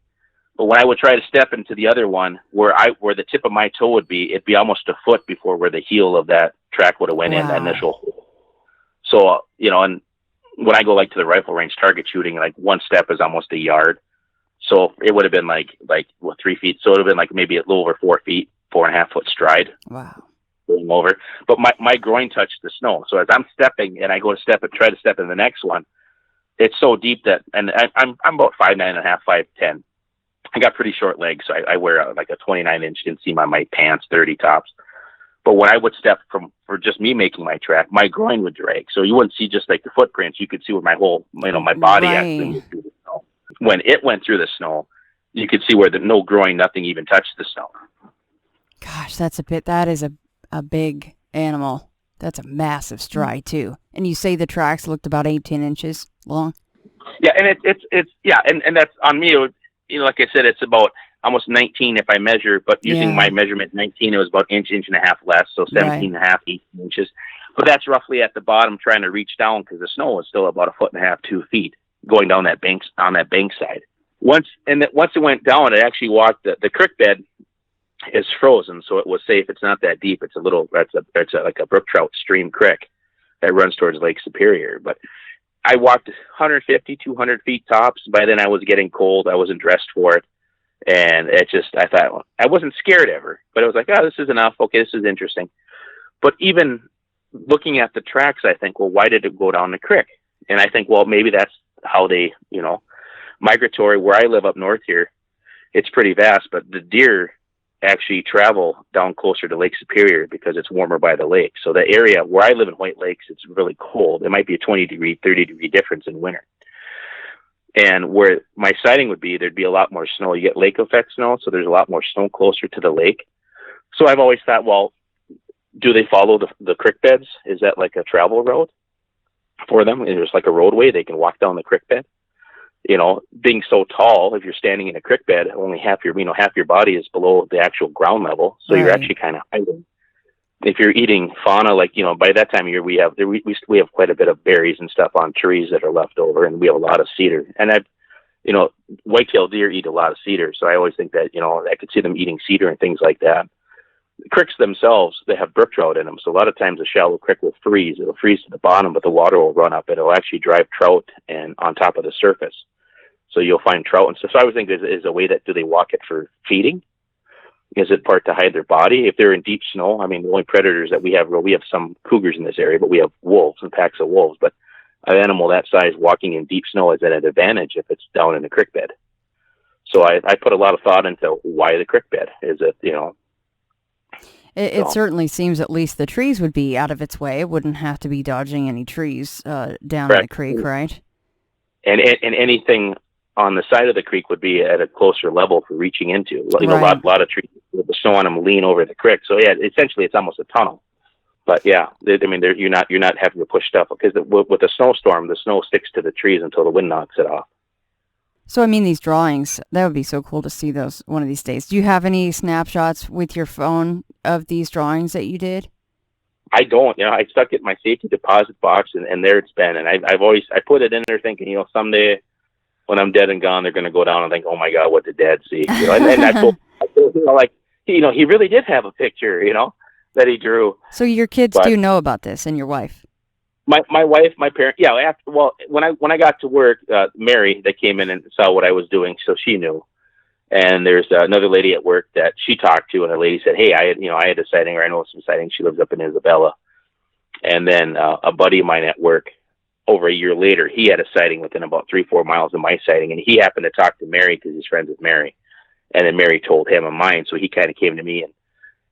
but when I would try to step into the other one, where the tip of my toe would be, it'd be almost a foot before where the heel of that track would have went in that initial hole. So and when I go like to the rifle range target shooting, like one step is almost a yard. So it would have been like 3 feet. So it would have been like maybe a little over 4 feet, 4.5 foot stride. Wow. Going over. But my groin touched the snow. So as I'm stepping and I go to try to step in the next one, it's so deep that, and I'm about 5'9.5", 5'10". I got pretty short legs. So I wear like a 29-inch inseam on my pants, 30 tops. But when I would step for just me making my track, my groin would drag. So you wouldn't see just like the footprints. You could see where my whole, my body actually moved through the snow. When it went through the snow, you could see where no groin, nothing even touched the snow. Gosh, that is a big animal. That's a massive stride too. And you say the tracks looked about 18 inches long? Yeah, and and that's on me. It was, like I said, it's about almost 19 if I measure, but using my measurement 19, it was about inch and a half less, so 17.5, 18 inches. But that's roughly at the bottom, trying to reach down because the snow was still about 1.5 2 feet going down that bank side. Once it went down, it actually walked the creek bed is frozen, so it was safe. It's not that deep. It's like a brook trout stream creek that runs towards Lake Superior. But I walked 150, 200 feet tops. By then I was getting cold. I wasn't dressed for it. And I thought, I wasn't scared ever, but it was like, this is enough. Okay, this is interesting. But even looking at the tracks, I think, well, why did it go down the creek? And I think, well, maybe that's how they, migratory. Where I live up north here, it's pretty vast, but the deer actually travel down closer to Lake Superior because it's warmer by the lake. So the area where I live in White Lakes, it's really cold. It might be a 20-degree, 30-degree difference in winter. And where my sighting would be, there'd be a lot more snow. You get lake effect snow, so there's a lot more snow closer to the lake. So I've always thought, well, do they follow the creek beds? Is that like a travel road for them? Is there like a roadway they can walk down the creek bed? Being so tall, if you're standing in a creek bed, only half your body is below the actual ground level. So you're actually kind of hiding. If you're eating fauna, like, by that time of year, we have quite a bit of berries and stuff on trees that are left over, and we have a lot of cedar. And white-tailed deer eat a lot of cedar. So I always think that, I could see them eating cedar and things like that. The creeks themselves, they have brook trout in them. So a lot of times a shallow creek will freeze. It'll freeze to the bottom, but the water will run up. It'll actually drive trout and on top of the surface. So you'll find trout and stuff. So I would think is a way that, do they walk it for feeding? Is it part to hide their body? If they're in deep snow, I mean, the only predators that we have some cougars in this area, but we have wolves and packs of wolves. But an animal that size walking in deep snow is at an advantage if it's down in the creek bed. So I put a lot of thought into why the creek bed. Is it, It certainly seems at least the trees would be out of its way. It wouldn't have to be dodging any trees down in the creek, right? And anything on the side of the creek would be at a closer level for reaching into. A lot of trees with the snow on them lean over the creek. So yeah, essentially it's almost a tunnel. But yeah, I mean, you're not having to push stuff because with a snowstorm, the snow sticks to the trees until the wind knocks it off. So I mean, these drawings, that would be so cool to see those one of these days. Do you have any snapshots with your phone of these drawings that you did? I don't. I stuck it in my safety deposit box, and there it's been. And I put it in there thinking, someday when I'm dead and gone, they're going to go down and think, oh my God, what did Dad see? And I told he really did have a picture, that he drew. So your kids do know about this, and your wife? My wife, my parents, yeah. When I got to work, Mary, that came in and saw what I was doing, so she knew. And there's another lady at work that she talked to, and the lady said, "Hey, I had a sighting, or I know some sightings." She lives up in Isabella. And then a buddy of mine at work, over a year later, he had a sighting within about 3-4 miles of my sighting, and he happened to talk to Mary because he's friends with Mary. And then Mary told him of mine, so he kind of came to me and,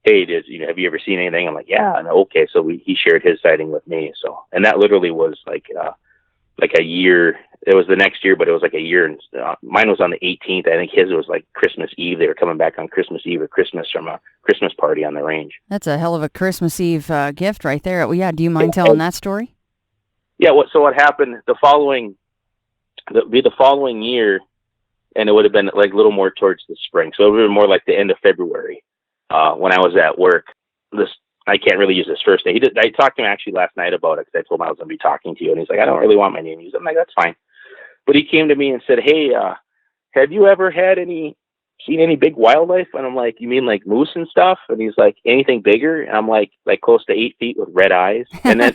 hey, have you ever seen anything? I'm like, yeah. And okay, so he shared his sighting with me. So, and that literally was like a year. It was the next year, but it was like a year. And mine was on the 18th. I think his was like Christmas Eve. They were coming back on Christmas Eve or Christmas from a Christmas party on the range. That's a hell of a Christmas Eve gift right there. Well, yeah. Do you mind telling that story? Yeah. So what happened the following year, and it would have been like a little more towards the spring. So it would have been more like the end of February. When I was at work, I can't really use his first name. I talked to him actually last night about it because I told him I was going to be talking to you, and he's like, I don't really want my name used. I'm like, that's fine. But he came to me and said, hey, have you ever seen any big wildlife? And I'm like, you mean like moose and stuff? And he's like, anything bigger? And I'm like close to 8 feet with red eyes. And then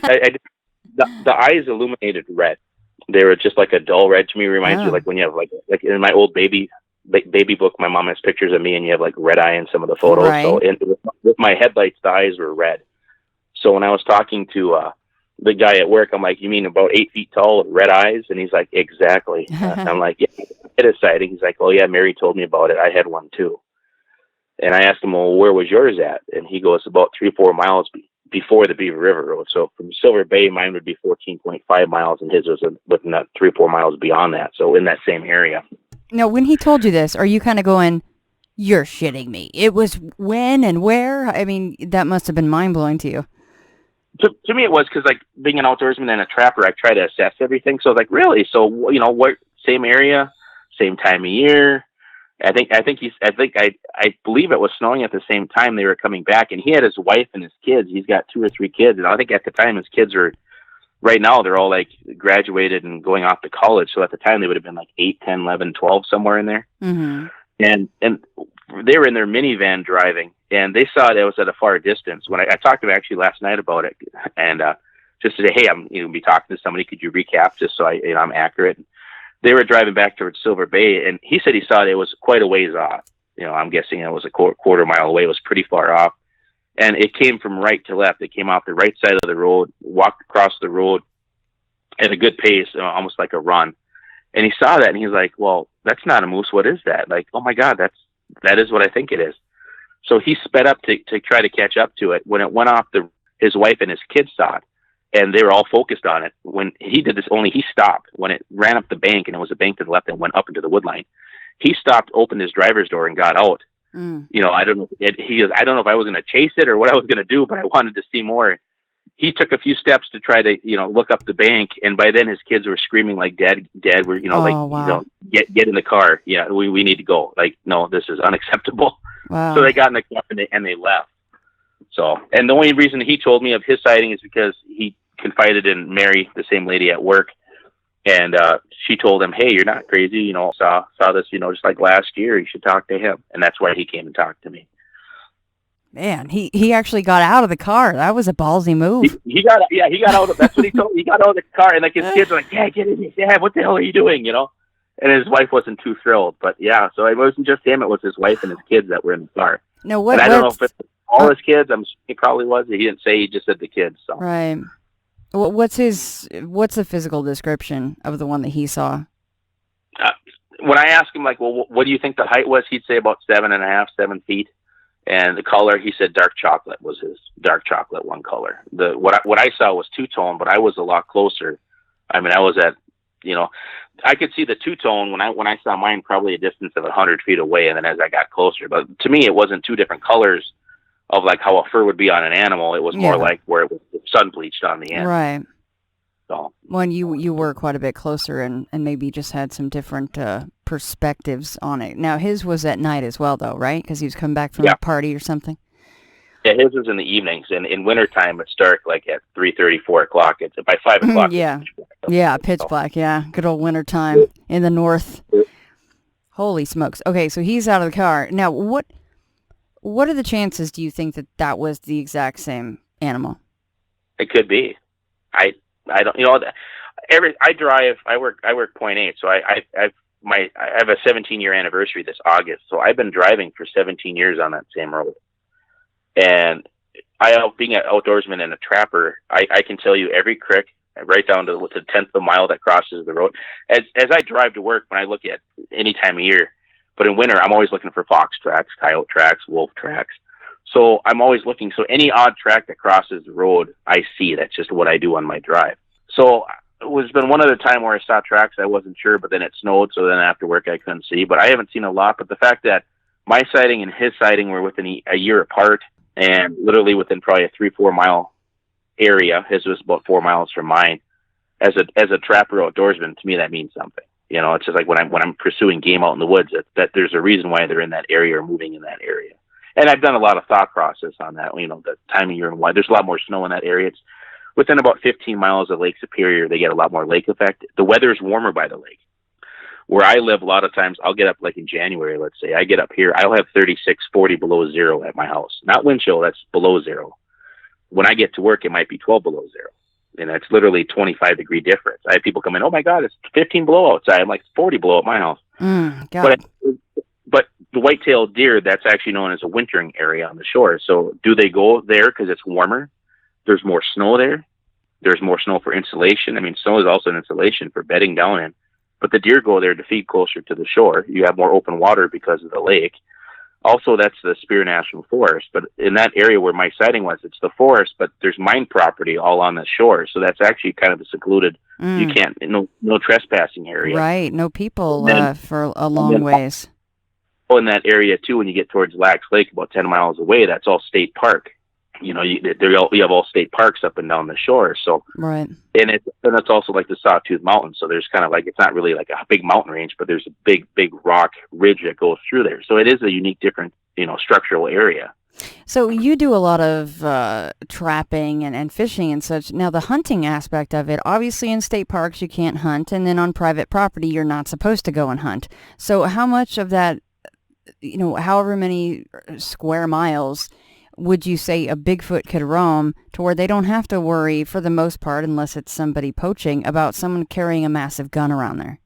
the eyes illuminated red. They were just like a dull red to me. Reminds you like when you have like in my old baby book, my mom has pictures of me, and you have like red eye in some of the photos. Right. So with my headlights, the eyes were red. So when I was talking to the guy at work, I'm like, you mean about 8 feet tall with red eyes? And he's like, exactly. I'm like, yeah, I had a sighting. He's like, oh yeah, Mary told me about it. I had one too. And I asked him, well, where was yours at? And he goes, about 3-4 miles before the Beaver River Road. So from Silver Bay, mine would be 14.5 miles, and his was within that 3-4 miles beyond that. So in that same area. Now, when he told you this, are you kind of going, you're shitting me? It was when and where? I mean, that must have been mind-blowing to you. To me, it was because, like, being an outdoorsman and a trapper, I try to assess everything. So, like, really? So, what, same area, same time of year? I believe it was snowing at the same time they were coming back, and he had his wife and his kids. He's got 2 or 3 kids, and I think at the time his kids were, right now, they're all like graduated and going off to college. So at the time they would have been like 8, 10, 11, 12, somewhere in there. Mm-hmm. And they were in their minivan driving, and they saw it was at a far distance. When I talked to him actually last night about it, and just to say, hey, I'm going to be talking to somebody. Could you recap just so I'm accurate? They were driving back towards Silver Bay, and he said he saw it was quite a ways off. I'm guessing it was a quarter mile away. It was pretty far off. And it came from right to left. It came off the right side of the road, walked across the road at a good pace, almost like a run. And he saw that, and he's like, well, that's not a moose. What is that? Like, oh my God, that is what I think it is. So he sped up to try to catch up to it. When it went off, his wife and his kids saw it, and they were all focused on it. When he did this, only he stopped. When it ran up the bank, and it was a bank to the left and went up into the wood line, he stopped, opened his driver's door, and got out. I don't know. He goes, I don't know if I was going to chase it or what I was going to do, but I wanted to see more. He took a few steps to try to, look up the bank, and by then his kids were screaming like, "Dad, we're, wow. Get in the car. Yeah, we need to go. Like, no, this is unacceptable." Wow. So they got in the car and they left. So, and the only reason he told me of his sighting is because he confided in Mary, the same lady at work, and she told him, hey, you're not crazy, saw this, just like last year, you should talk to him. And that's why he came and talked to me. Man, he actually got out of the car. That was a ballsy move. He got out of, that's what he told me. He got out of the car, and like his kids were like, Dad, get in here. Dad, what the hell are you doing, And his wife wasn't too thrilled, but yeah, so it wasn't just him, it was his wife and his kids that were in the car. No, and I don't know if it's all his kids, he probably was. He didn't say, he just said the kids. So. Right. What's the physical description of the one that he saw? When I asked him, like, well, what do you think the height was? He'd say about 7.5, 7 feet. And the color, he said dark chocolate was his dark chocolate, one color. What I saw was two-tone, but I was a lot closer. I mean, I was at, I could see the two-tone when I saw mine probably a distance of 100 feet away, and then as I got closer. But to me, it wasn't two different colors of like how a fur would be on an animal. It was more like where it was sun bleached on the end. Right. So. When you were quite a bit closer and maybe just had some different perspectives on it. Now, his was at night as well, though, right? Because he was coming back from a party or something? Yeah, his was in the evenings. And in wintertime, it's dark like at 3:30, 4 o'clock. It's by 5 o'clock. Pitch black. Yeah, good old wintertime in the north. Holy smokes. Okay, so he's out of the car. Now, what are the chances, do you think, that was the exact same animal? It could be. I don't, I work 0.8, so I have a 17-year anniversary this August, so I've been driving for 17 years on that same road. And being an outdoorsman and a trapper, I can tell you every creek, right down to the 10th of a mile that crosses the road. As I drive to work, when I look at any time of year, but in winter, I'm always looking for fox tracks, coyote tracks, wolf tracks. So I'm always looking. So any odd track that crosses the road, I see. That's just what I do on my drive. So it was been one other time where I saw tracks I wasn't sure, but then it snowed. So then after work, I couldn't see. But I haven't seen a lot. But the fact that my sighting and his sighting were within a year apart and literally within probably a 3-4 mile area, his was about 4 miles from mine. As a trapper outdoorsman, to me, that means something. It's just like when I'm pursuing game out in the woods, that there's a reason why they're in that area or moving in that area. And I've done a lot of thought process on that, the time of year and why. There's a lot more snow in that area. It's within about 15 miles of Lake Superior. They get a lot more lake effect. The weather's warmer by the lake. Where I live, a lot of times, I'll get up like in January, let's say. I get up here, I'll have 36, 40 below zero at my house. Not wind chill, that's below zero. When I get to work, it might be 12 below zero. And it's literally 25-degree difference. I have people come in, oh my God, it's 15 below outside. I'm like, 40 below at my house. But the white-tailed deer, that's actually known as a wintering area on the shore. So do they go there because it's warmer? There's more snow there. There's more snow for insulation. I mean, snow is also an insulation for bedding down in. But the deer go there to feed closer to the shore. You have more open water because of the lake. Also, that's the Spear National Forest. But in that area where my sighting was, it's the forest, but there's mine property all on the shore. So that's actually kind of a secluded, you can't, no trespassing area. Right, no people for a long ways. In that area, too, when you get towards Lax Lake, about 10 miles away, that's all state park. You have all state parks up and down the shore. So, right. And it's also like the Sawtooth Mountains. So there's kind of like, it's not really like a big mountain range, but there's a big rock ridge that goes through there. So it is a unique, different, structural area. So you do a lot of trapping and fishing and such. Now, the hunting aspect of it, obviously in state parks you can't hunt, and then on private property you're not supposed to go and hunt. So how much of that, however many square miles would you say a Bigfoot could roam to where they don't have to worry, for the most part, unless it's somebody poaching, about someone carrying a massive gun around there?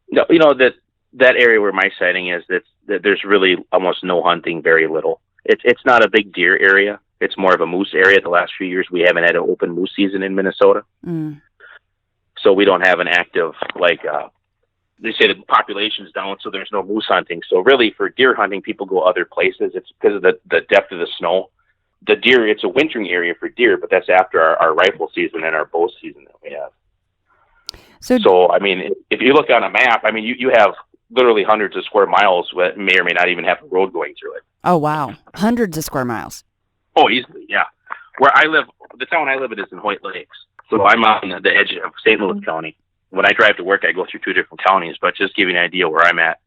No, that area where my sighting is, that there's really almost no hunting, very little. It's not a big deer area. It's more of a moose area. The last few years, we haven't had an open moose season in Minnesota. So we don't have an active, they say the population's down, so there's no moose hunting. So really, for deer hunting, people go other places. It's because of the depth of the snow. The deer, it's a wintering area for deer, but that's after our rifle season and our bow season that we have. So I mean, if you look on a map, I mean, you have literally hundreds of square miles that may or may not even have a road going through it. Oh, wow. Hundreds of square miles. Oh, easily, yeah. Where I live, the town I live in is in Hoyt Lakes. So I'm on the edge of St. Louis County. When I drive to work, I go through 2 different counties, but just give you an idea where I'm at.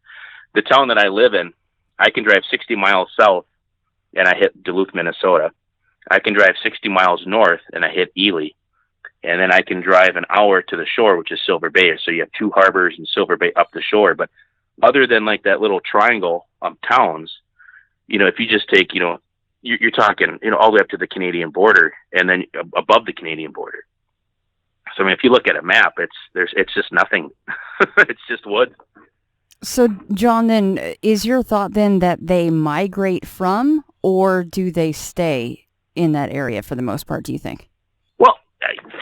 The town that I live in, I can drive 60 miles south and I hit Duluth, Minnesota. I can drive 60 miles north and I hit Ely. And then I can drive an hour to the shore, which is Silver Bay. So you have 2 harbors and Silver Bay up the shore. But other than like that little triangle of towns, if you just take, you're talking, all the way up to the Canadian border and then above the Canadian border. I mean, if you look at a map, it's just nothing. It's just woods. So, John, then, is your thought then that they migrate from, or do they stay in that area for the most part, do you think? Well,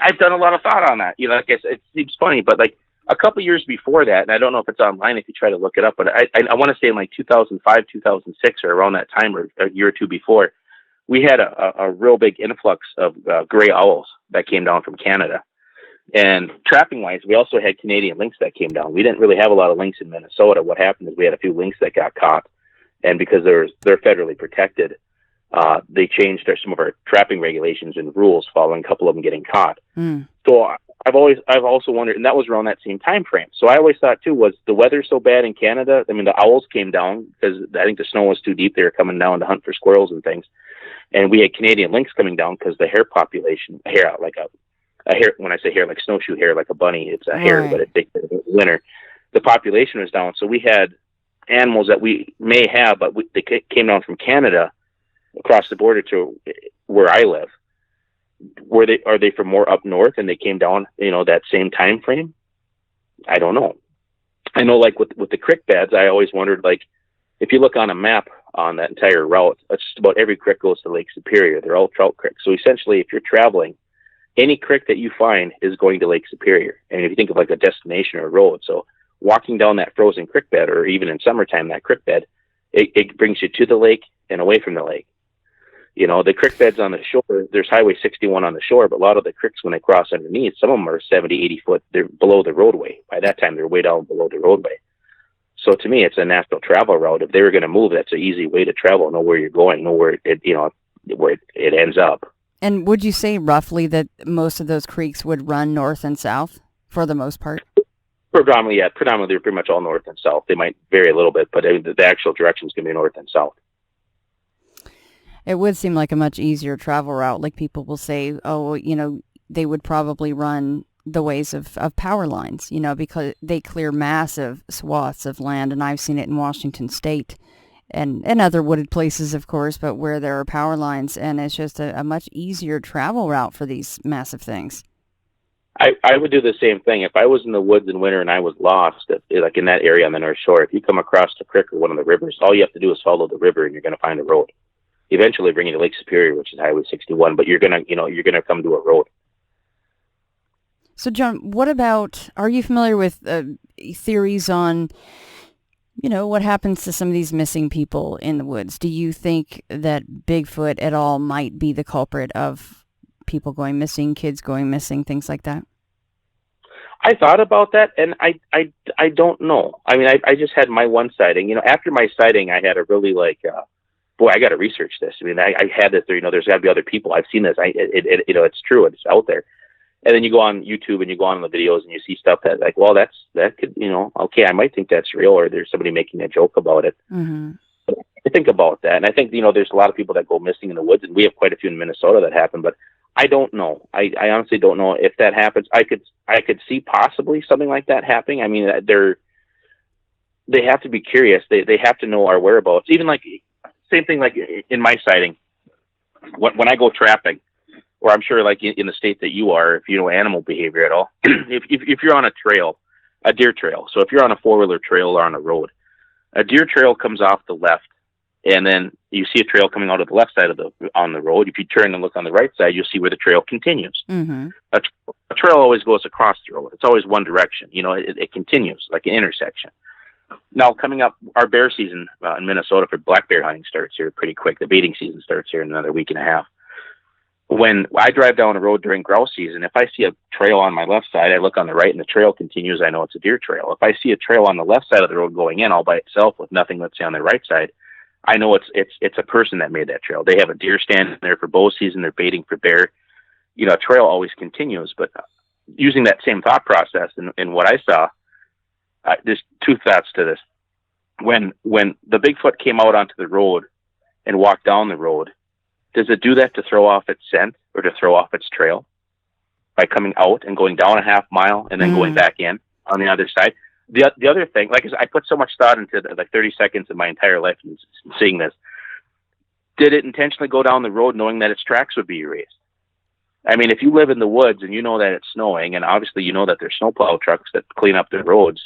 I've done a lot of thought on that. You know, like it seems funny, but like a couple years before that, and I don't know if it's online if you try to look it up, but I want to say in like 2005, 2006, or around that time, or a year or two before, we had a real big influx of gray owls that came down from Canada. And trapping-wise, we also had Canadian lynx that came down. We didn't really have a lot of lynx in Minnesota. What happened is we had a few lynx that got caught, and because they're federally protected, they changed some of our trapping regulations and rules following a couple of them getting caught. So I've also wondered, and that was around that same time frame. So I always thought too, was the weather so bad in Canada? I mean, the owls came down because I think the snow was too deep. They were coming down to hunt for squirrels and things, and we had Canadian lynx coming down because the hare population, like a hare, when I say hare, like snowshoe hare, like a bunny, it's a hare, but it's winter. The population was down, so we had animals that we may have, but they came down from Canada across the border to where I live. Are they from more up north and they came down, that same time frame? I don't know. I know, like with the creek beds, I always wondered, like, if you look on a map on that entire route, it's just about every creek goes to Lake Superior. They're all trout creeks. So essentially, if you're traveling, any creek that you find is going to Lake Superior. And if you think of like a destination or a road, so walking down that frozen creek bed, or even in summertime, that creek bed, it brings you to the lake and away from the lake. The creek beds on the shore, there's Highway 61 on the shore, but a lot of the creeks, when they cross underneath, some of them are 70, 80 foot. They're below the roadway. By that time, they're way down below the roadway. So to me, it's a natural travel route. If they were going to move, that's an easy way to travel, know where you're going, know where it ends up. And would you say roughly that most of those creeks would run north and south for the most part? Predominantly, yeah. Predominantly, they're pretty much all north and south. They might vary a little bit, but the actual direction is going to be north and south. It would seem like a much easier travel route. Like people will say, they would probably run the ways of power lines, because they clear massive swaths of land. And I've seen it in Washington State and other wooded places, of course, but where there are power lines, and it's just a much easier travel route for these massive things. I would do the same thing. If I was in the woods in winter and I was lost, like in that area on the North Shore, if you come across the creek or one of the rivers, all you have to do is follow the river and you're going to find a road. Eventually bring you to Lake Superior, which is Highway 61, but you're going to come to a road. So, John, what about, are you familiar with theories on, what happens to some of these missing people in the woods? Do you think that Bigfoot at all might be the culprit of people going missing, kids going missing, things like that? I thought about that, and I don't know. I mean, I just had my one sighting. After my sighting, I had a really boy, I got to research this. I mean, I had this, there's got to be other people. I've seen this. It's true. It's out there. And then you go on YouTube and you go on the videos and you see stuff that that could, okay, I might think that's real, or there's somebody making a joke about it. Mm-hmm. I think about that. And I think, there's a lot of people that go missing in the woods, and we have quite a few in Minnesota that happen, but I don't know. I honestly don't know if that happens. I could see possibly something like that happening. I mean, they have to be curious. They have to know our whereabouts. Even same thing like in my sighting, when I go trapping, or I'm sure like in the state that you are, if you know animal behavior at all, if you're on a trail, a deer trail, so if you're on a 4-wheeler trail or on a road, a deer trail comes off the left, and then you see a trail coming out of the left side on the road. If you turn and look on the right side, you'll see where the trail continues. Mm-hmm. A trail always goes across the road. It's always one direction. It continues like an intersection. Now, coming up, our bear season in Minnesota for black bear hunting starts here pretty quick. The baiting season starts here in another week and a half. When I drive down a road during grouse season, if I see a trail on my left side, I look on the right and the trail continues. I know it's a deer trail. If I see a trail on the left side of the road going in all by itself with nothing, let's say, on the right side, I know it's a person that made that trail. They have a deer stand there for bow season. They're baiting for bear. A trail always continues. But using that same thought process and what I saw, there's two thoughts to this. When the Bigfoot came out onto the road and walked down the road, does it do that to throw off its scent or to throw off its trail by coming out and going down a half mile and then going back in on the other side? The other thing, I put so much thought into 30 seconds of my entire life in seeing this. Did it intentionally go down the road knowing that its tracks would be erased? I mean, if you live in the woods and you know that it's snowing, and obviously you know that there's snowplow trucks that clean up the roads,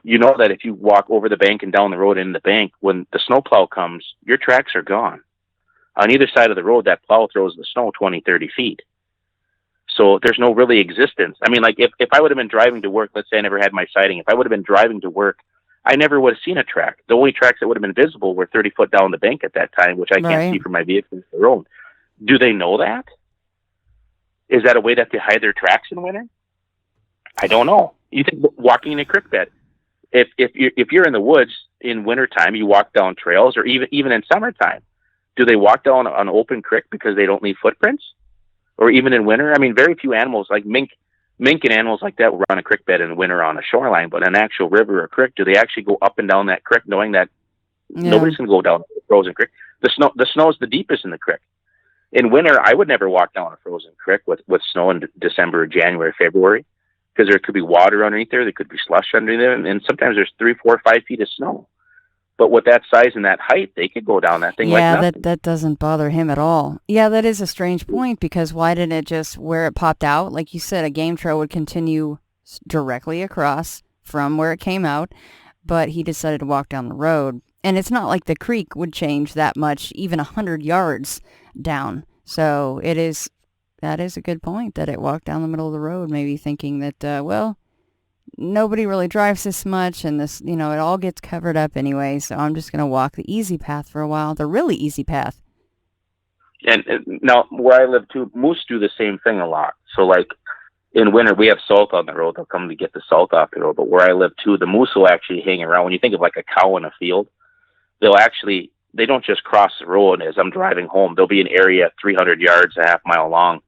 you know that if you walk over the bank and down the road in the bank, when the snowplow comes, your tracks are gone. On either side of the road, that plow throws the snow 20, 30 feet. So there's no really existence. I mean, like if I would have been driving to work, let's say I never had my sighting, if I would have been driving to work, I never would have seen a track. The only tracks that would have been visible were 30 foot down the bank at that time, which I can't see from my vehicle on the road. Do they know that? Is that a way that they hide their tracks in winter? I don't know. You think walking in a creek bed, if you're in the woods in wintertime, you walk down trails, or even in summertime, do they walk down an open creek because they don't leave footprints? Or even in winter? I mean, very few animals like mink and animals like that will run a creek bed in the winter on a shoreline, but an actual river or creek, do they actually go up and down that creek knowing that nobody's going to go down a frozen creek? The snow is the deepest in the creek. In winter, I would never walk down a frozen creek with snow in December, January, February, because there could be water underneath there. There could be slush underneath there. And sometimes there's 3, 4, 5 feet of snow. But with that size and that height, they could go down that thing like nothing. Yeah, that doesn't bother him at all. Yeah, that is a strange point, because why didn't it just, where it popped out, like you said, a game trail would continue directly across from where it came out, but he decided to walk down the road. And it's not like the creek would change that much, even 100 yards down. So that is a good point, that it walked down the middle of the road, maybe thinking that, well, nobody really drives this much, and this, it all gets covered up anyway, so I'm just going to walk the easy path for a while, the really easy path. And now, where I live too, moose do the same thing a lot. So, like, in winter, we have salt on the road. They'll come to get the salt off the road. But where I live too, the moose will actually hang around. When you think of like a cow in a field, they don't just cross the road as I'm driving home. There'll be an area 300 yards, a half mile long,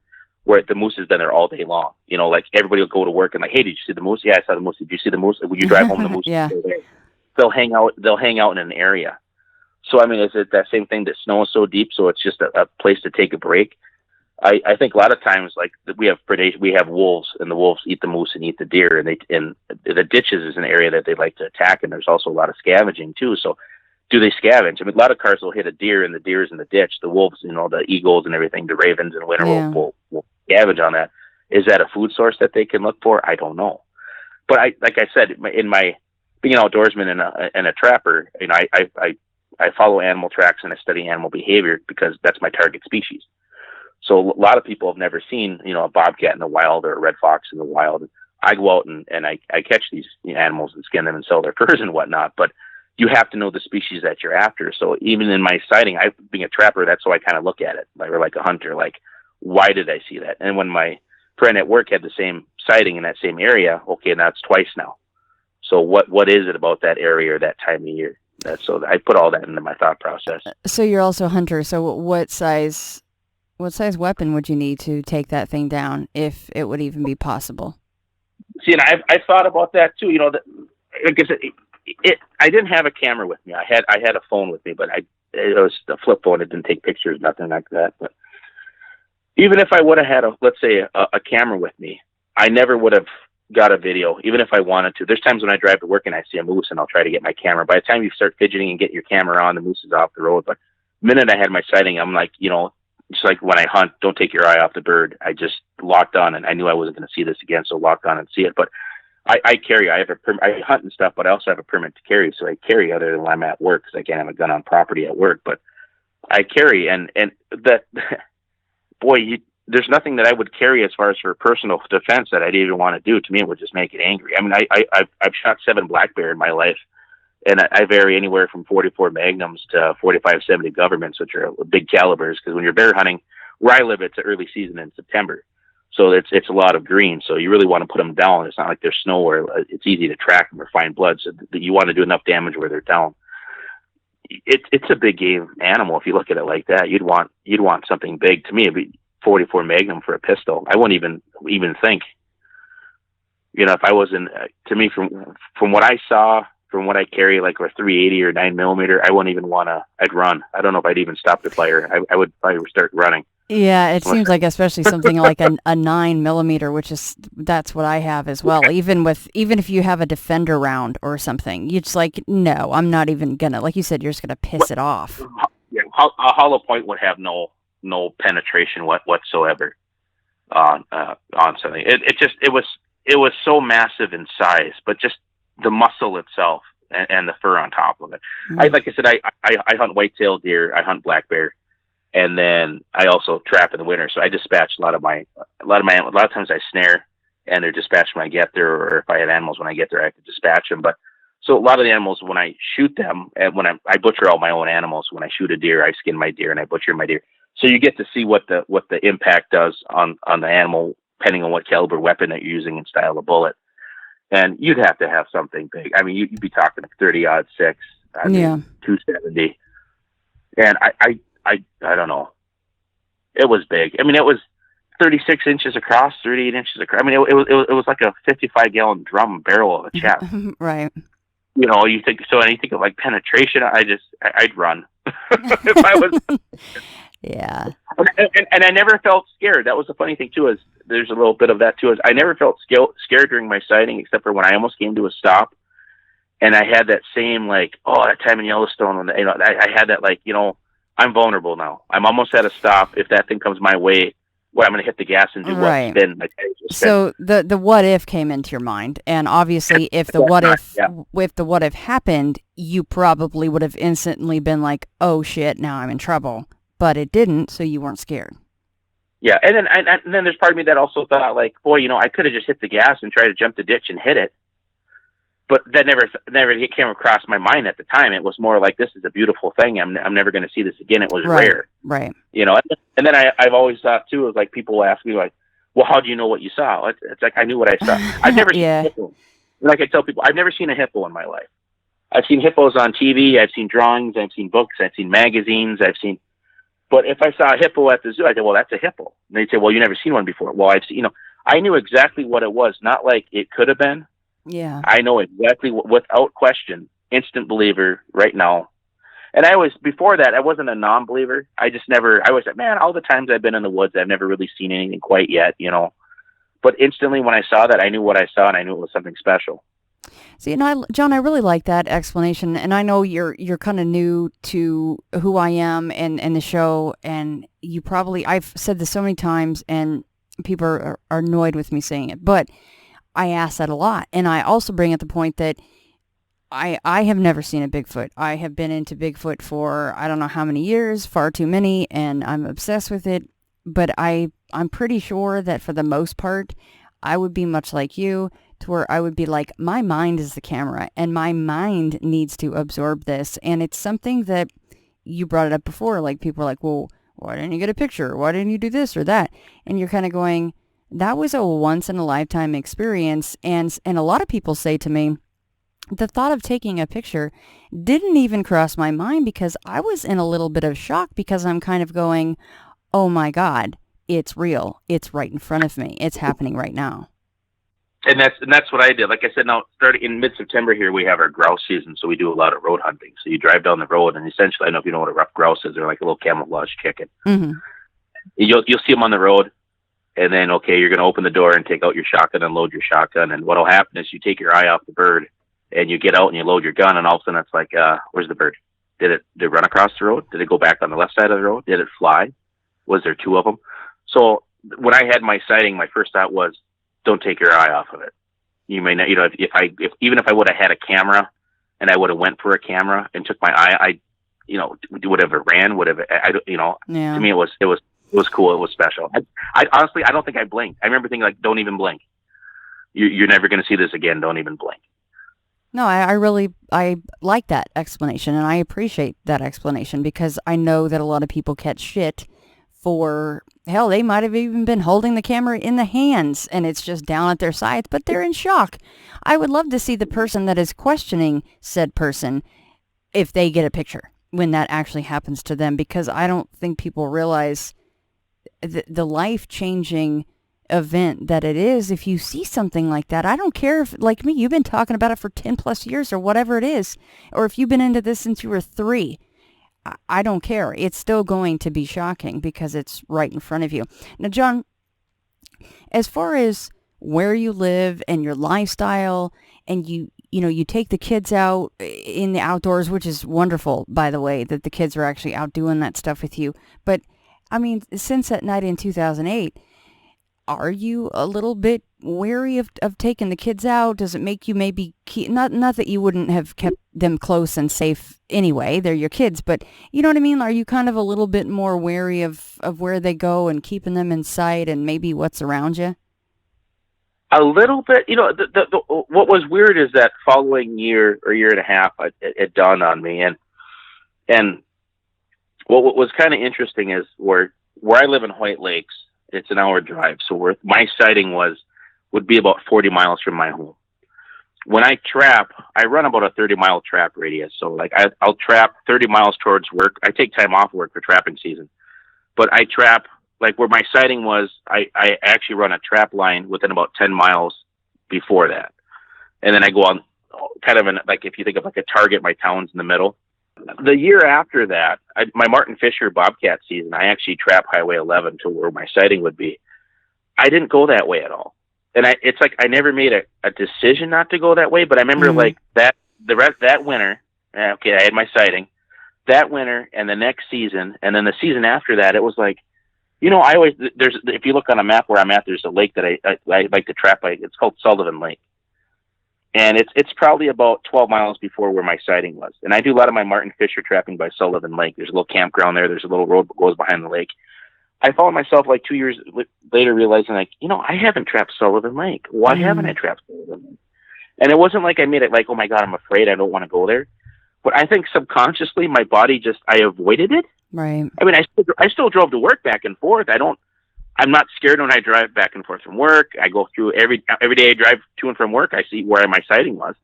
where the moose has been there all day long. Like everybody will go to work and like, hey, did you see the moose? Yeah, I saw the moose. Did you see the moose? When you drive home, the moose yeah. is still there. They'll hang out in an area. So, I mean, is it that same thing that snow is so deep, so it's just a place to take a break? I think a lot of times, like, we have predation, we have wolves, and the wolves eat the moose and eat the deer, and the ditches is an area that they like to attack, and there's also a lot of scavenging too. So, do they scavenge? I mean, a lot of cars will hit a deer, and the deer's in the ditch. The wolves, the eagles and everything, the ravens in winter will scavenge on that. Is that a food source that they can look for? I don't know. But like I said, in my being an outdoorsman and a trapper, I follow animal tracks and I study animal behavior because that's my target species. So a lot of people have never seen, a bobcat in the wild or a red fox in the wild. I go out and I catch these animals and skin them and sell their furs and whatnot. But you have to know the species that you're after. So even in my sighting, being a trapper, that's how I kind of look at it. Like a hunter, like, why did I see that? And when my friend at work had the same sighting in that same area, okay, that's twice now. So what is it about that area or that time of year? So I put all that into my thought process. So you're also a hunter. So what size weapon would you need to take that thing down, if it would even be possible? See, and I thought about that too. Like I said, I didn't have a camera with me. I had a phone with me, but it was a flip phone. It didn't take pictures, nothing like that. But even if I would have had a camera with me, I never would have got a video, even if I wanted to. There's times when I drive to work and I see a moose and I'll try to get my camera. By the time you start fidgeting and get your camera on, the moose is off the road. But the minute I had my sighting, I'm like, just like when I hunt, don't take your eye off the bird. I just locked on, and I knew I wasn't going to see this again, so locked on and see it. But I carry. I hunt and stuff, but I also have a permit to carry. So I carry other than when I'm at work, because I can't have a gun on property at work. But I carry, and that, boy, there's nothing that I would carry as far as for personal defense that I'd even want to do. To me, it would just make it angry. I mean, I've shot 7 black bear in my life. And I vary anywhere from 44 Magnums to 45-70 Governments, which are big calibers. Because when you're bear hunting, where I live, it's an early season in September, so it's a lot of green. So you really want to put them down. It's not like there's snow where it's easy to track them or find blood. So you want to do enough damage where they're down. It's a big game animal if you look at it like that. You'd want something big. To me, it'd be 44 Magnum for a pistol. I wouldn't even think. If I wasn't, to me, from what I saw. From what I carry, like a 380 or 9mm, I wouldn't even I'd run. I don't know if I'd even stop the fire. I would probably start running. Yeah, it seems like especially something like a 9mm, that's what I have as well. Even if you have a Defender round or something, you're just like, no, I'm not even gonna, like you said, you're just gonna piss it off. Yeah, a hollow point would have no penetration whatsoever. on something. It was so massive in size, but just the muscle itself and the fur on top of it. Mm. Like I said, I hunt whitetail deer, I hunt black bear, and then I also trap in the winter. So I dispatch a lot of times I snare, and they're dispatched when I get there, or if I have animals when I get there, I can dispatch them. But so a lot of the animals, when I shoot them, and when I butcher all my own animals, when I shoot a deer, I skin my deer and I butcher my deer. So you get to see what the impact does on the animal, depending on what caliber weapon that you're using and style of bullet. And you'd have to have something big. I mean, you'd be talking 30-06, 270. And I don't know. It was big. I mean, it was 36 inches across, 38 inches across. I mean, it was like a 55-gallon drum barrel of a chest. Right. You know, you think of like penetration. I'd run if I was. Yeah. And I never felt scared. That was the funny thing too. Is there's a little bit of that too. Is I never felt scared during my sighting, except for when I almost came to a stop, and I had that same like, oh, that time in Yellowstone when I had that like, I'm vulnerable now. I'm almost at a stop. If that thing comes my way, I'm going to hit the gas and do right. Spin. So the what if came into your mind, and obviously if the what if happened, you probably would have instantly been like, oh shit, now I'm in trouble. But it didn't, so you weren't scared. Yeah, and then there's part of me that also thought like, boy, I could have just hit the gas and tried to jump the ditch and hit it. But that never came across my mind at the time. It was more like, this is a beautiful thing. I'm never going to see this again. It was rare. Right. And then I've always thought too, is like people will ask me like, well, how do you know what you saw? It's like, I knew what I saw. I've never seen a hippo. Like I tell people, I've never seen a hippo in my life. I've seen hippos on TV. I've seen drawings. I've seen books. I've seen magazines. But if I saw a hippo at the zoo, I'd say, well, that's a hippo. And they'd say, well, you never seen one before. Well, I knew exactly what it was. Not like it could have been. Yeah. I know exactly, without question, instant believer right now. And before that, I wasn't a non-believer. I was like, man, all the times I've been in the woods, I've never really seen anything quite yet, But instantly when I saw that, I knew what I saw, and I knew it was something special. See, John, I really like that explanation, and I know you're kind of new to who I am and the show, and I've said this so many times, and people are annoyed with me saying it, but I ask that a lot, and I also bring up the point that I have never seen a Bigfoot. I have been into Bigfoot for I don't know how many years, far too many, and I'm obsessed with it, but I'm pretty sure that for the most part, I would be much like you, to where I would be like, my mind is the camera, and my mind needs to absorb this. And it's something that you brought it up before. Like, people are like, well, why didn't you get a picture? Why didn't you do this or that? And you're kind of going, that was a once-in-a-lifetime experience. And a lot of people say to me, the thought of taking a picture didn't even cross my mind, because I was in a little bit of shock, because I'm kind of going, oh my God, it's real. It's right in front of me. It's happening right now. And that's what I did. Like I said, now starting in mid-September here, we have our grouse season, so we do a lot of road hunting. So you drive down the road, and essentially, I don't know if you know what a rough grouse is. They're like a little camouflage chicken. Mm-hmm. You'll see them on the road, and then you're going to open the door and take out your shotgun and load your shotgun. And what'll happen is you take your eye off the bird, and you get out and you load your gun, and all of a sudden it's like, where's the bird? Did it run across the road? Did it go back on the left side of the road? Did it fly? Was there two of them? So when I had my sighting, my first thought was, don't take your eye off of it. You may not, even if I would have had a camera and I would have went for a camera and took my eye, would have ran, yeah. To me, it was cool. It was special. I honestly, I don't think I blinked. I remember thinking like, don't even blink. You're never going to see this again. Don't even blink. No, I like that explanation, and I appreciate that explanation, because I know that a lot of people catch shit for, hell, they might have even been holding the camera in the hands and it's just down at their sides, but they're in shock. I would love to see the person that is questioning said person, if they get a picture when that actually happens to them, because I don't think people realize the life-changing event that it is if you see something like that. I don't care if, like me, you've been talking about it for 10 plus years or whatever it is, or if you've been into this since you were 3. I don't care. It's still going to be shocking because it's right in front of you. Now, John, as far as where you live and your lifestyle, and you take the kids out in the outdoors, which is wonderful, by the way, that the kids are actually out doing that stuff with you. But, I mean, since that night in 2008, are you a little bit wary of taking the kids out? Does it make you maybe not that you wouldn't have kept them close and safe anyway, they're your kids, but you know what I mean? Are you kind of a little bit more wary of where they go and keeping them in sight and maybe what's around you? A little bit. What was weird is that following year or year and a half, it dawned on me, and what was kind of interesting is where I live in White Lakes, it's an hour drive. So my sighting would be about 40 miles from my home. When I trap, I run about a 30-mile trap radius. So like I'll trap 30 miles towards work. I take time off work for trapping season, but I trap like where my sighting was. I actually run a trap line within about 10 miles before that. And then I go on kind of like, if you think of like a target, my town's in the middle. The year after that, my Martin Fisher Bobcat season, I actually trap Highway 11 to where my sighting would be. I didn't go that way at all. And it's like I never made a decision not to go that way, but I remember like that winter, okay, I had my sighting. That winter and the next season, and then the season after that, it was like, I always, if you look on a map where I'm at, there's a lake that I like to trap by. It's called Sullivan Lake. And it's probably about 12 miles before where my sighting was. And I do a lot of my Martin Fisher trapping by Sullivan Lake. There's a little campground there. There's a little road that goes behind the lake. I found myself like 2 years later realizing like, I haven't trapped Sullivan Lake. Why haven't I trapped Sullivan Lake? And it wasn't like I made it like, oh my God, I'm afraid, I don't want to go there. But I think subconsciously my body I avoided it. Right. I mean, I still drove to work back and forth. I'm not scared when I drive back and forth from work. I go through every day I drive to and from work. I see where my sighting was.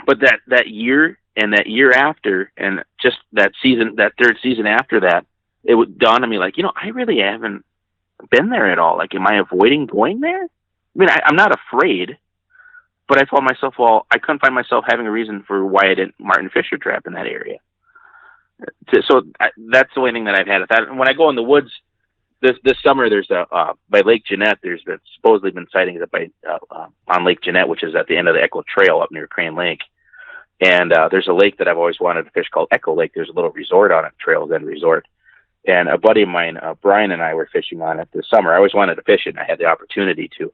But that year and that year after, and just that third season after that, it would dawn on me like, I really haven't been there at all. Like, am I avoiding going there? I mean, I'm not afraid, but I told myself, I couldn't find myself having a reason for why I didn't Martin Fisher trap in that area. So that's the only thing that I've had at that. And when I go in the woods, this summer, there's by Lake Jeanette. There's supposedly been sightings on Lake Jeanette, which is at the end of the Echo Trail up near Crane Lake. And there's a lake that I've always wanted to fish called Echo Lake. There's a little resort on it, Trails End Resort. And a buddy of mine, Brian, and I were fishing on it this summer. I always wanted to fish it, and I had the opportunity to.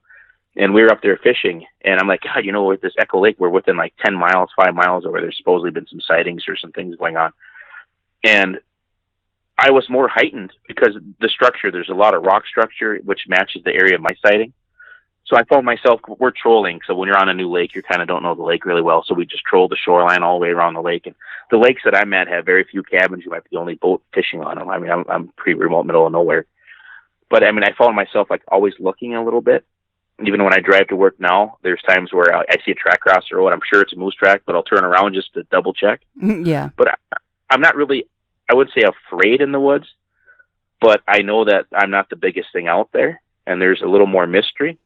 And we were up there fishing, and I'm like, God, with this Echo Lake, we're within like 10 miles, 5 miles over. There's supposedly been some sightings or some things going on. And I was more heightened because the structure, there's a lot of rock structure, which matches the area of my sighting. So I found myself, we're trolling. So when you're on a new lake, you kind of don't know the lake really well. So we just troll the shoreline all the way around the lake. And the lakes that I'm at have very few cabins. You might be the only boat fishing on them. I mean, I'm pretty remote, middle of nowhere. But I mean, I found myself like always looking a little bit. Even when I drive to work now, there's times where I see a track across the road. I'm sure it's a moose track, but I'll turn around just to double check. Yeah. But I'm not really, I would say, afraid in the woods, but I know that I'm not the biggest thing out there, and there's a little more mystery.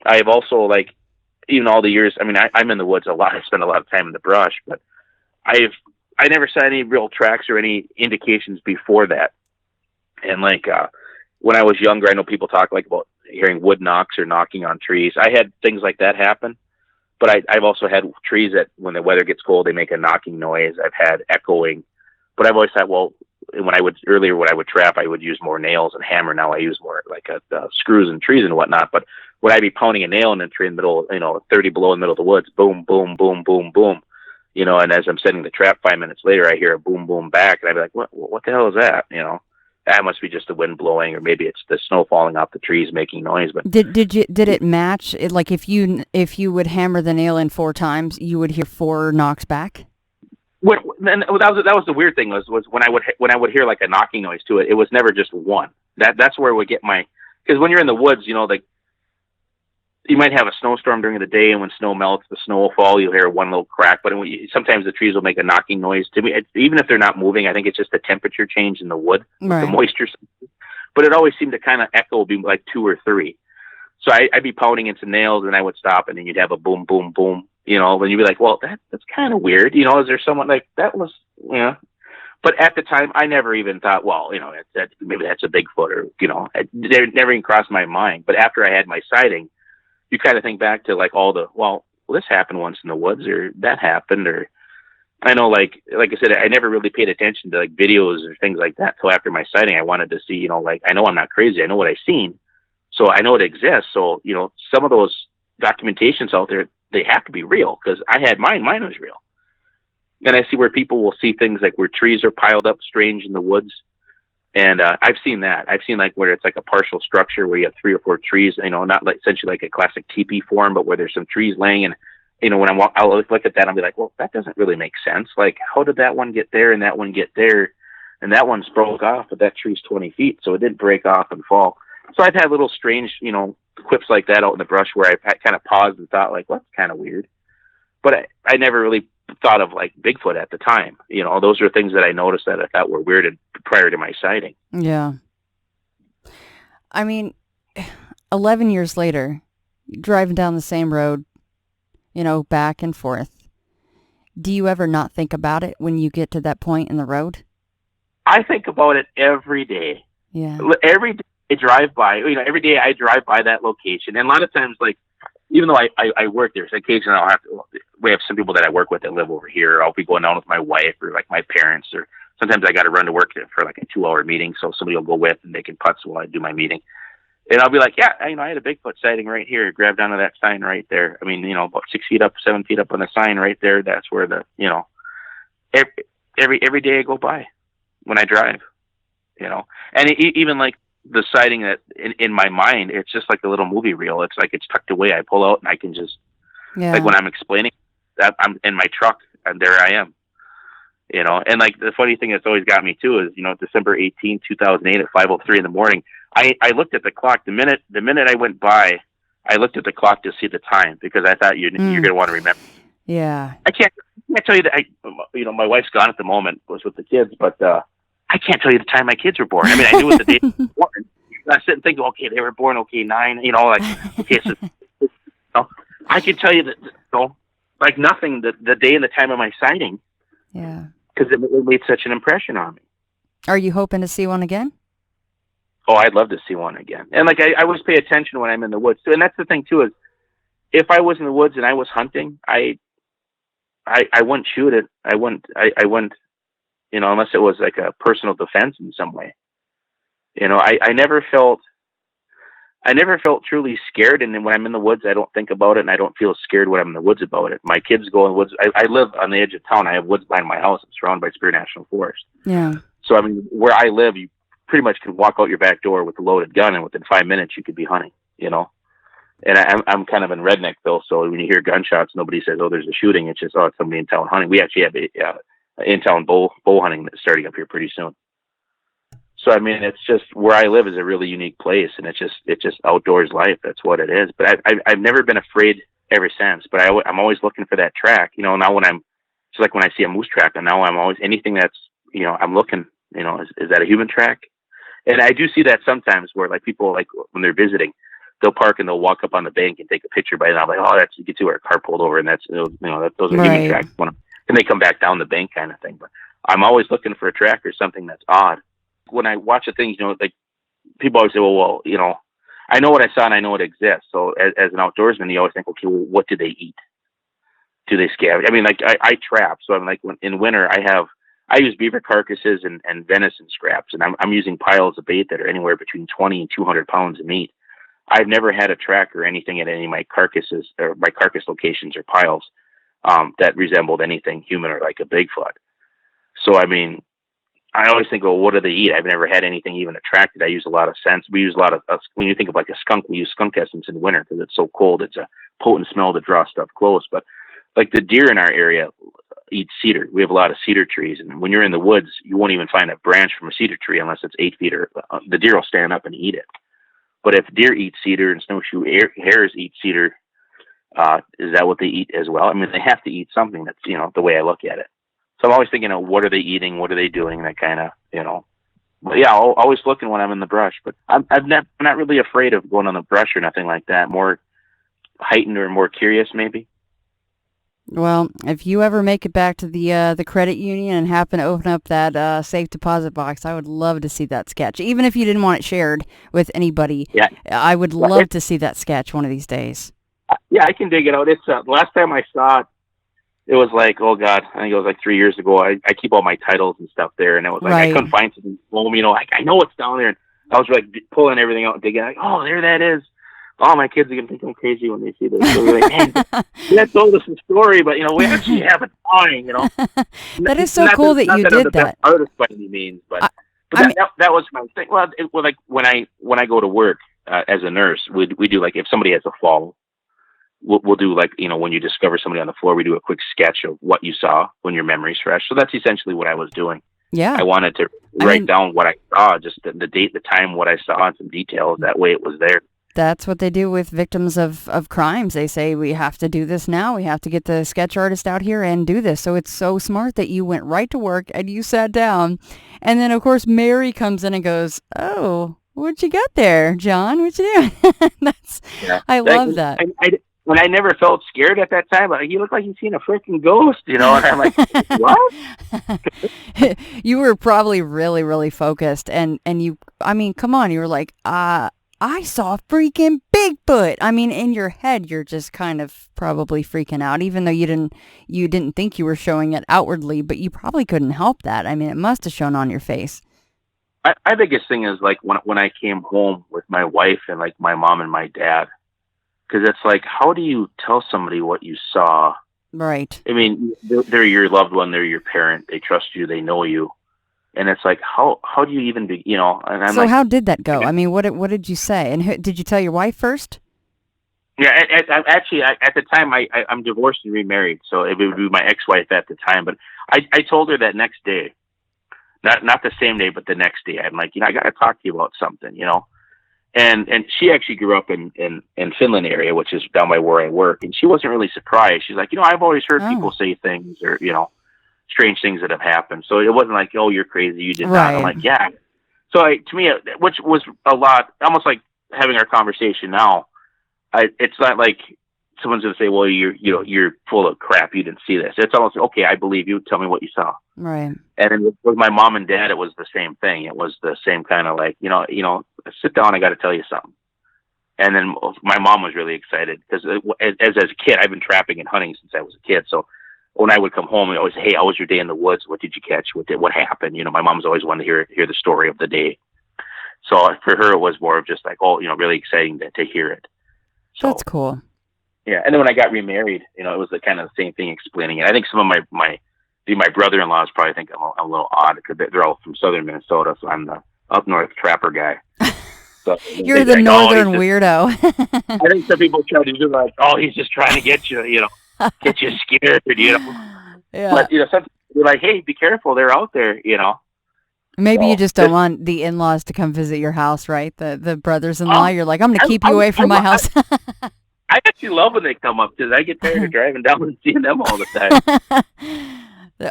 I have also, like, even all the years, I mean, I'm in the woods a lot. I spend a lot of time in the brush, but I never saw any real tracks or any indications before that. And like, when I was younger, I know people talk like about hearing wood knocks or knocking on trees. I had things like that happen, but I've also had trees that when the weather gets cold, they make a knocking noise. I've had echoing, but I've always thought, when I would trap, I would use more nails and hammer. Now I use more like screws and trees and whatnot. But when I'd be pounding a nail in a tree in the middle, 30 below in the middle of the woods, boom, boom, boom, boom, boom, and as I'm setting the trap 5 minutes later, I hear a boom, boom back. And I'd be like, what the hell is that? That must be just the wind blowing, or maybe it's the snow falling off the trees making noise. But did it match? Like if you would hammer the nail in 4 times, you would hear 4 knocks back? That was the weird thing was when I would hear like a knocking noise to it, it was never just one. That's where it would get because when you're in the woods, like you might have a snowstorm during the day, and when snow melts, the snow will fall. You'll hear one little crack, but sometimes the trees will make a knocking noise. To me, even if they're not moving, I think it's just the temperature change in the wood, right. The moisture. But it always seemed to kind of echo, be like 2 or 3. So I'd be pounding into nails, and I would stop, and then you'd have a boom, boom, boom. When you'd be like, well, that's kind of weird. Is there someone like that was, But at the time, I never even thought, maybe that's a Bigfoot, or it never even crossed my mind. But after I had my sighting, you kind of think back to like all the, this happened once in the woods, or that happened, or I know, like I said, I never really paid attention to like videos or things like that till after my sighting. I wanted to see, you know, like I know I'm not crazy. I know what I've seen, so I know it exists. So you know, some of those documentations out there, they have to be real because I had mine. Mine was real. And I see where people will see things like where trees are piled up strange in the woods. And I've seen that. I've seen like where it's like a partial structure where you have 3 or 4 trees, you know, not like essentially like a classic teepee form, but where there's some trees laying. And, you know, when I'll look at that, I'll be like, well, that doesn't really make sense. Like, how did that one get there and that one get there? And that one's broke off, but that tree's 20 feet, so it didn't break off and fall. So I've had little strange, you know, quips like that out in the brush where I kind of paused and thought, like, well, that's kind of weird. But I never really thought of like Bigfoot at the time. You know, those are things that I noticed that I thought were weird prior to my sighting. Yeah. I mean, 11 years later, driving down the same road, you know, back and forth. Do you ever not think about it when you get to that point in the road? I think about it every day. Yeah. Every day I drive by, you know, every day I drive by that location. And a lot of times, like, even though I work there, so occasionally we have some people that I work with that live over here. I'll be going down with my wife or like my parents, or sometimes I got to run to work for like a 2-hour meeting. So somebody will go with and they can putz while I do my meeting. And I'll be like, yeah, you know, I had a Bigfoot sighting right here. Grab down to that sign right there. I mean, you know, about 6 feet up, 7 feet up on the sign right there. That's where the, you know, every day I go by when I drive, you know, and even like the sighting that in my mind, it's just like a little movie reel. It's like it's tucked away. I pull out and I can just, like when I'm explaining that I'm in my truck and there I am, you know. And like the funny thing that's always got me too is, you know, December 18, 2008 at 5:03 in the morning, I looked at the clock. The minute I went by, I looked at the clock to see the time because I thought you're going to want to remember. Yeah. I can't tell you that you know, my wife's gone at the moment, was with the kids, but I can't tell you the time my kids were born. I mean, I knew it the day they were born. I sit and think, okay, they were born, 9, you know, like, okay, so, you know, I can tell you that, you know, like nothing, the day and the time of my sighting. Yeah. Because it made such an impression on me. Are you hoping to see one again? Oh, I'd love to see one again. And like, I always pay attention when I'm in the woods too. And that's the thing too, is if I was in the woods and I was hunting, I wouldn't shoot it. I wouldn't, you know, unless it was like a personal defense in some way. You know, I never felt truly scared. And then when I'm in the woods, I don't think about it, and I don't feel scared when I'm in the woods about it. My kids go in the woods. I live on the edge of town. I have woods behind my house. I'm surrounded by Spear National Forest. Yeah. So, I mean, where I live, you pretty much can walk out your back door with a loaded gun, and within 5 minutes, you could be hunting, you know. And I'm kind of in Redneckville, so when you hear gunshots, nobody says, oh, there's a shooting. It's just, oh, it's somebody in town hunting. We actually have in-town bow hunting that's starting up here pretty soon. So, I mean, it's just where I live is a really unique place, and it's just outdoors life. That's what it is. But I've never been afraid ever since, but I'm always looking for that track, you know. Now it's like when I see a moose track, and now I'm always, anything that's, you know, I'm looking, you know, is that a human track? And I do see that sometimes where like people, like when they're visiting, they'll park and they'll walk up on the bank and take a picture by it. And I'm like, oh, you can see where a car pulled over, and that's, you know, those are human tracks. And they come back down the bank kind of thing. But I'm always looking for a track or something that's odd. When I watch a thing, you know, like people always say, well, you know, I know what I saw and I know it exists. So as an outdoorsman, you always think, okay, well, what do they eat? Do they scavenge? I mean, like I trap. So I'm like, in winter, I use beaver carcasses and venison scraps, and I'm using piles of bait that are anywhere between 20 and 200 pounds of meat. I've never had a track or anything at any of my carcasses or my carcass locations or piles that resembled anything human or like a Bigfoot. So, I mean, I always think, well, what do they eat? I've never had anything even attracted. I use a lot of scents. We use a lot of, when you think of like a skunk, we use skunk essence in winter because it's so cold. It's a potent smell to draw stuff close. But like the deer in our area eat cedar. We have a lot of cedar trees. And when you're in the woods, you won't even find a branch from a cedar tree unless it's 8 feet, or the deer will stand up and eat it. But if deer eat cedar and snowshoe hares eat cedar, is that what they eat as well? I mean, they have to eat something. That's, you know, the way I look at it. So I'm always thinking, what are they eating? What are they doing? That kind of, you know. But yeah, I'm always looking when I'm in the brush. But I'm not really afraid of going on the brush or nothing like that. More heightened or more curious, maybe. Well, if you ever make it back to the credit union and happen to open up that safe deposit box, I would love to see that sketch. Even if you didn't want it shared with anybody, yeah, I would love to see that sketch one of these days. Yeah, I can dig it out. It's the last time I saw it, it was like, oh God, I think it was like 3 years ago. I keep all my titles and stuff there, and it was like I couldn't find something home. Like I know it's down there, and I was like pulling everything out and digging. Like, oh, there that is. Oh, my kids are gonna think I'm crazy when they see this. So they're like, man, that told us a story, but we actually have it drawing. That is so cool that you did that. Artist by any means, but that was my thing. Well, like when I go to work as a nurse, we do like if somebody has a fall. We'll do like, when you discover somebody on the floor, we do a quick sketch of what you saw when your memory's fresh. So that's essentially what I was doing. Yeah. I wanted to write down what I saw, just the date, the time, what I saw, and some details. That way it was there. That's what they do with victims of crimes. They say, we have to do this now. We have to get the sketch artist out here and do this. So it's so smart that you went right to work and you sat down. And then, of course, Mary comes in and goes, oh, what you got there, John? What you doing? I love that. When I never felt scared at that time, like, you look like you've seen a freaking ghost, and I'm like, what? You were probably really, really focused, and you, come on, you were like, I saw freaking Bigfoot. In your head, you're just kind of probably freaking out, even though you didn't think you were showing it outwardly, but you probably couldn't help that. It must have shown on your face. My biggest thing is like when I came home with my wife and like my mom and my dad. Because it's like, how do you tell somebody what you saw? Right. They're your loved one. They're your parent. They trust you. They know you. And it's like, how do you even be, And I'm so like, how did that go? What did you say? And did you tell your wife first? Yeah, actually, at the time, I'm divorced and remarried. So it would be my ex-wife at the time. But I told her that next day. Not the same day, but the next day. I'm like, I got to talk to you about something, And she actually grew up in Finland area, which is down by where I work. And she wasn't really surprised. She's like, I've always heard people say things or, strange things that have happened. So it wasn't like, oh, you're crazy. You did not. I'm like, yeah. So to me, which was a lot, almost like having our conversation now. It's not like someone's going to say, well, you're full of crap. You didn't see this. It's almost, okay, I believe you. Tell me what you saw. Right. And then with my mom and dad, it was the same thing. It was the same kind of like, sit down, I got to tell you something. And then my mom was really excited because as a kid, I've been trapping and hunting since I was a kid. So when I would come home, I always say, hey, how was your day in the woods? What did you catch? What happened? My mom's always wanted to hear the story of the day. So for her, it was more of just like, oh, really exciting to hear it. So, that's cool. Yeah. And then when I got remarried, it was the kind of the same thing explaining it. I think some of my brother-in-laws probably think I'm a little odd because they're all from southern Minnesota, so I'm the up north trapper guy. So you're the northern weirdo. I think some people try to do like, oh, he's just trying to get you, get you scared, Yeah. But some people are like, hey, be careful, they're out there, Maybe you just don't want the in-laws to come visit your house, right? The brothers-in-law. You're like, I'm going to keep you away from my house. I actually love when they come up because I get tired of driving down and seeing them all the time.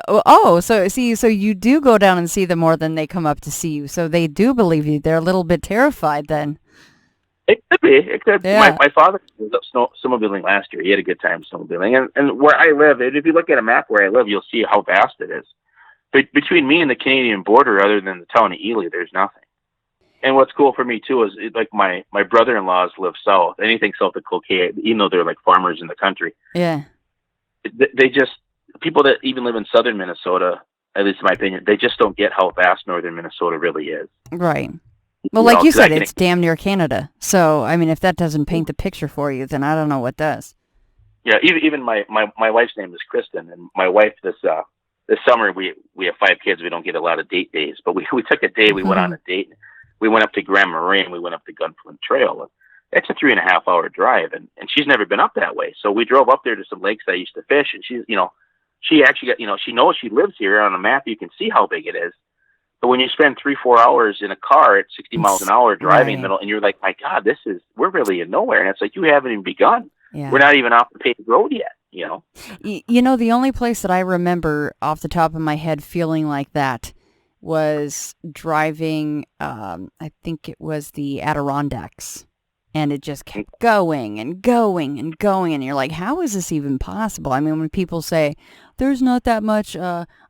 Oh, so you do go down and see them more than they come up to see you. So they do believe you. They're a little bit terrified then. It could be. It could. Yeah. My father was up snowmobiling last year. He had a good time snowmobiling. And where I live, if you look at a map where I live, you'll see how vast it is. But between me and the Canadian border, other than the town of Ely, there's nothing. And what's cool for me, too, is like my brother-in-laws live south. Anything south of Cloquet, even though they're like farmers in the country. Yeah. They just, people that even live in southern Minnesota, at least in my opinion, they just don't get how vast northern Minnesota really is. Right. Well, like you said, it's damn near Canada. So, if that doesn't paint the picture for you, then I don't know what does. Yeah, even my wife's name is Kristen, and my wife this summer we have 5 kids. We don't get a lot of date days, but we took a day. We went on a date. We went up to Grand Marais. We went up to Gunflint Trail. It's a 3.5 hour drive, and she's never been up that way. So we drove up there to some lakes I used to fish, and she actually got, she knows she lives here. On a map, you can see how big it is. But when you spend 3-4 hours in a car at 60 miles an hour driving in the middle, and you're like, my God, we're really in nowhere. And it's like, you haven't even begun. Yeah. We're not even off the paved road yet, The only place that I remember off the top of my head feeling like that was driving, I think it was the Adirondacks. And it just kept going and going and going. And you're like, how is this even possible? When people say there's not that much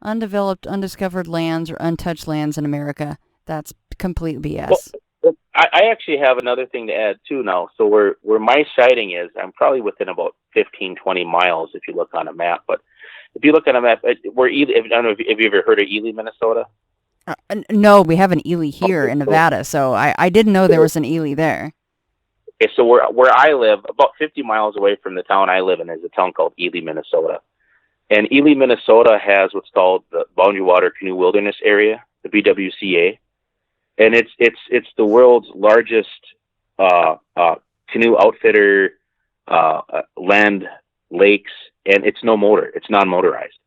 undeveloped, undiscovered lands or untouched lands in America, that's complete BS. Well, I actually have another thing to add, too, now. So where my sighting is, I'm probably within about 15, 20 miles if you look on a map. But if you look at a map, we're Ely. I don't know if you ever heard of Ely, Minnesota. No, we have an Ely here in Nevada, so I didn't know there was an Ely there. Okay, so where I live, about 50 miles away from the town I live in, is a town called Ely, Minnesota. And Ely, Minnesota has what's called the Boundary Water Canoe Wilderness Area, the BWCA, and it's the world's largest canoe outfitter, land, lakes, and it's non-motorized.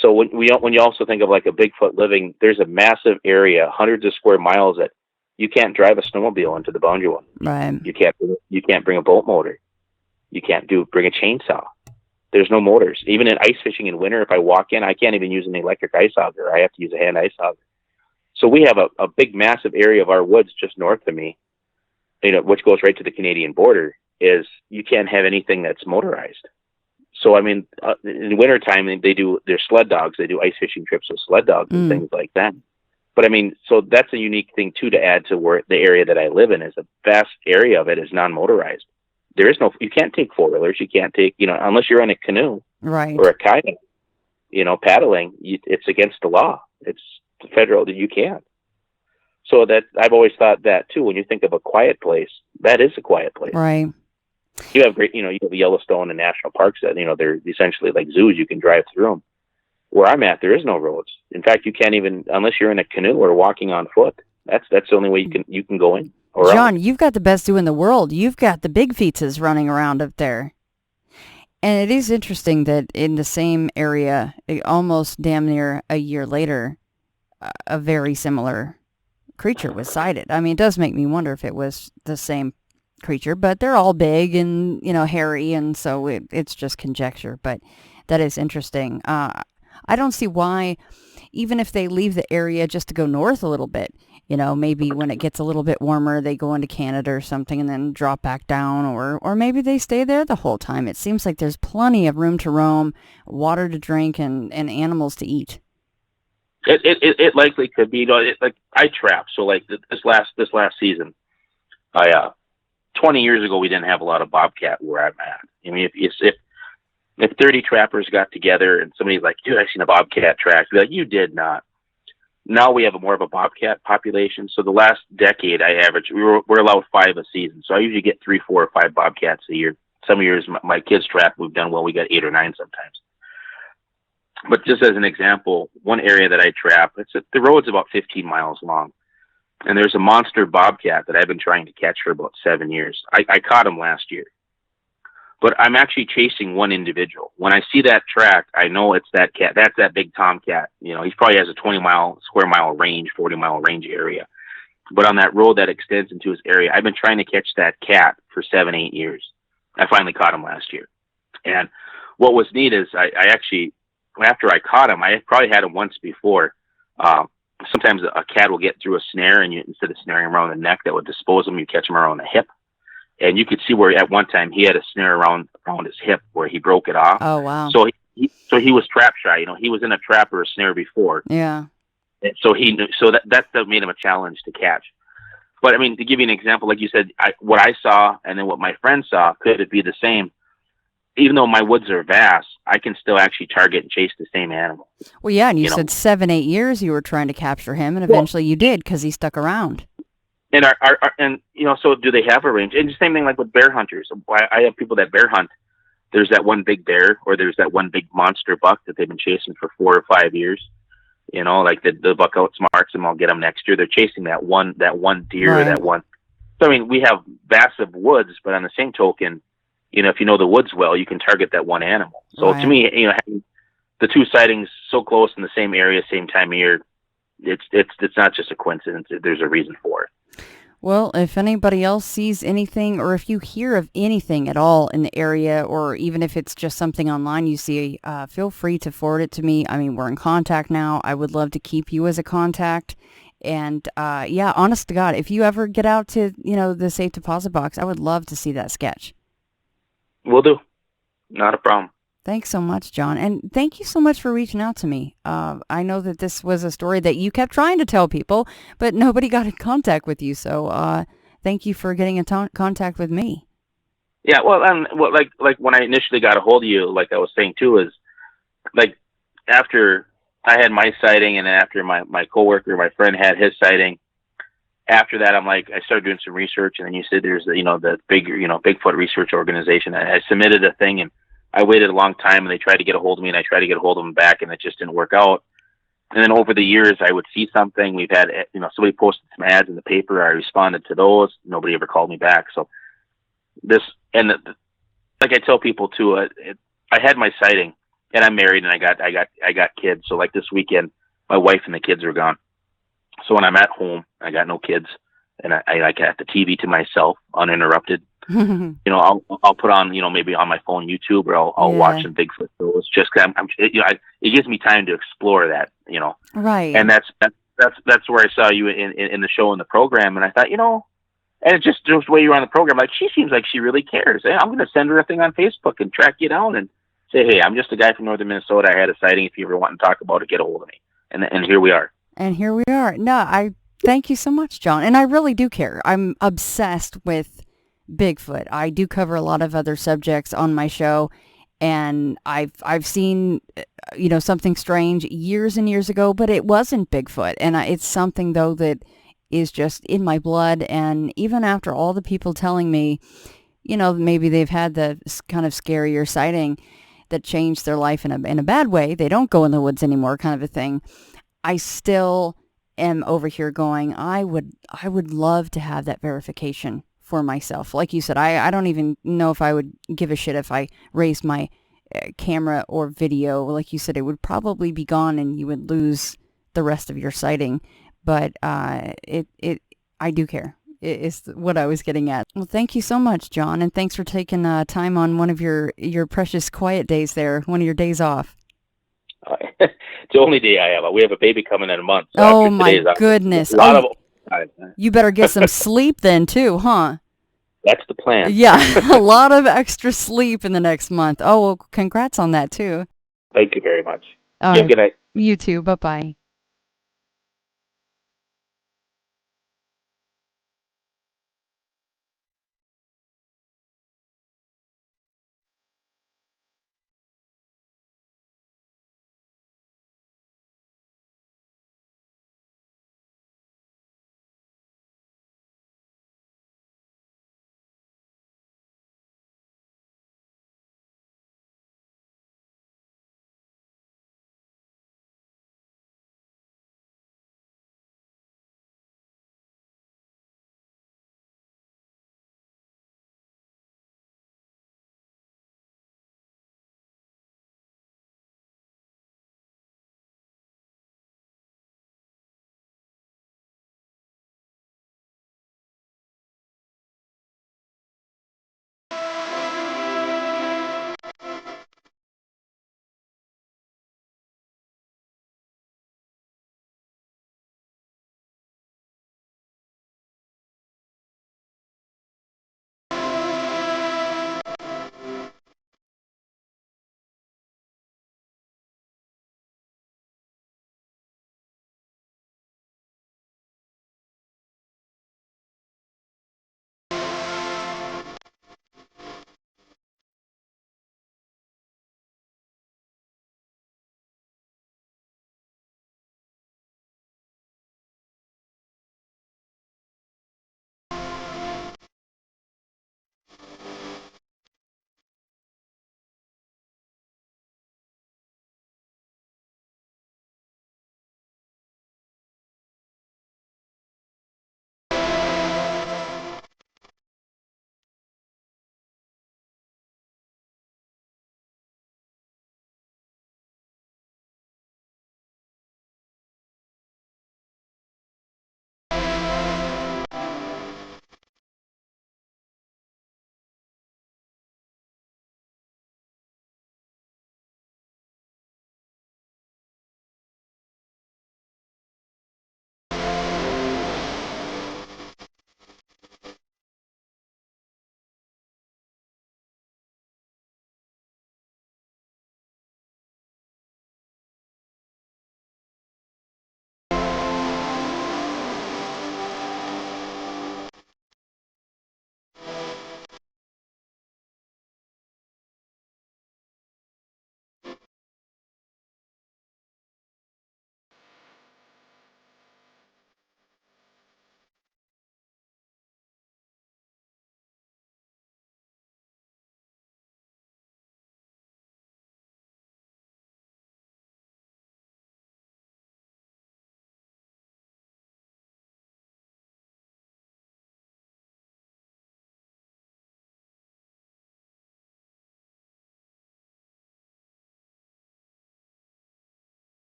So when you also think of like a Bigfoot living, there's a massive area, hundreds of square miles that you can't drive a snowmobile into the boundary one. Right. You can't bring a boat motor. You can't bring a chainsaw. There's no motors. Even in ice fishing in winter, if I walk in, I can't even use an electric ice auger. I have to use a hand ice auger. So we have a big, massive area of our woods just north of me, which goes right to the Canadian border, is you can't have anything that's motorized. So, I mean, in wintertime, their sled dogs. They do ice fishing trips with sled dogs and things like that. But, I mean, so that's a unique thing, too, to add to where the area that I live in is a vast area of it is non-motorized. You can't take four-wheelers. You can't take, unless you're in a canoe right. or a kayak, paddling, it's against the law. It's federal that you can't. So that I've always thought that, too, when you think of a quiet place, that is a quiet place. Right. You have you have Yellowstone and national parks that, they're essentially like zoos. You can drive through them. Where I'm at, there is no roads. In fact, you can't even, unless you're in a canoe or walking on foot. That's the only way you can go in. Or John, out. You've got the best zoo in the world. You've got the big feetses running around up there. And it is interesting that in the same area, almost damn near a year later, a very similar creature was sighted. I mean, it does make me wonder if it was the same creature, but they're all big and, hairy, and so it's just conjecture. But that is interesting. I don't see why, even if they leave the area just to go north a little bit, maybe when it gets a little bit warmer, they go into Canada or something and then drop back down, or maybe they stay there the whole time. It seems like there's plenty of room to roam, water to drink, and animals to eat. It likely could be, like I trap. So like this last season, 20 years ago, we didn't have a lot of bobcat where I'm at. I mean, if 30 trappers got together and somebody's like, dude, I seen a bobcat track, be like, you did not. Now we have more of a bobcat population. So the last decade, I average, we're allowed 5 a season. So I usually get 3, 4, or 5 bobcats a year. Some years, my kids trap, we've done well. We got 8 or 9 sometimes. But just as an example, one area that I trap, the road's about 15 miles long. And there's a monster bobcat that I've been trying to catch for about 7 years. I caught him last year. But I'm actually chasing one individual. When I see that track, I know it's that cat. That's that big tomcat. He probably has a 20-square mile range, 40-mile range area. But on that road that extends into his area, I've been trying to catch that cat for 7, 8 years. I finally caught him last year. And what was neat is I actually, after I caught him, I probably had him once before. Sometimes a cat will get through a snare, and instead of snaring him around the neck that would dispose him, you catch him around the hip. And you could see where at one time he had a snare around his hip where he broke it off. Oh, wow. So he was trap shy. He was in a trap or a snare before. Yeah. And so he knew, so that made him a challenge to catch. But I mean, to give you an example, like you said, what I saw and then what my friend saw, could it be the same? Even though my woods are vast, I can still actually target and chase the same animal. Well, yeah, and you said 7, 8 years you were trying to capture him, and eventually you did because he stuck around. And so do they have a range? And the same thing like with bear hunters. I have people that bear hunt. There's that one big bear, or there's that one big monster buck that they've been chasing for 4 or 5 years. Like the buck outsmarts them, I'll get them next year. They're chasing that one deer, right. Or that one. So I mean, we have vast of woods, but on the same token, if you know the woods well, you can target that one animal. So to me, having the 2 sightings so close in the same area, same time of year, it's not just a coincidence. There's a reason for it. Well, if anybody else sees anything, or if you hear of anything at all in the area, or even if it's just something online you see, feel free to forward it to me. I mean, we're in contact now. I would love to keep you as a contact. And honest to God, if you ever get out to, the safe deposit box, I would love to see that sketch. Will do. Not a problem. Thanks so much, John. And thank you so much for reaching out to me. I know that this was a story that you kept trying to tell people, but nobody got in contact with you. So thank you for getting in contact with me. Yeah, well, and like when I initially got a hold of you, like I was saying too, is like after I had my sighting, and after my coworker, my friend, had his sighting, after that, I'm like, I started doing some research, and then you said there's the big Bigfoot research organization. I submitted a thing, and I waited a long time, and they tried to get a hold of me, and I tried to get a hold of them back, and it just didn't work out. And then over the years, I would see something. We've had, somebody posted some ads in the paper. I responded to those. Nobody ever called me back. So this, and like I tell people too, I had my sighting, and I'm married, and I got kids. So like this weekend, my wife and the kids are gone. So when I'm at home, I got no kids, and I got the TV to myself, uninterrupted. I'll put on, maybe on my phone YouTube, or I'll watch some Bigfoot shows. Just 'cause it gives me time to explore that, Right. And that's where I saw you in the show, in the program, and I thought, and it just the way you were on the program, like, she seems like she really cares. Hey, I'm going to send her a thing on Facebook and track you down and say, hey, I'm just a guy from northern Minnesota. I had a sighting. If you ever want to talk about it, get a hold of me. And here we are. And here we are. No, I thank you so much, John. And I really do care. I'm obsessed with Bigfoot. I do cover a lot of other subjects on my show, and I've seen something strange years and years ago, but it wasn't Bigfoot. And it's something, though, that is just in my blood. And even after all the people telling me, maybe they've had the kind of scarier sighting that changed their life in a bad way, they don't go in the woods anymore, kind of a thing, I still am over here going, I would love to have that verification for myself. Like you said, I don't even know if I would give a shit if I raised my camera or video. Like you said, it would probably be gone and you would lose the rest of your sighting. But I do care. Is what I was getting at. Well, thank you so much, John, and thanks for taking time on one of your precious quiet days there, one of your days off. It's the only day I have. We have a baby coming in a month. So oh my goodness! You better get some sleep then too, huh? That's the plan. Yeah, a lot of extra sleep in the next month. Oh, well, congrats on that too. Thank you very much. All right. Good night. You too. Bye-bye.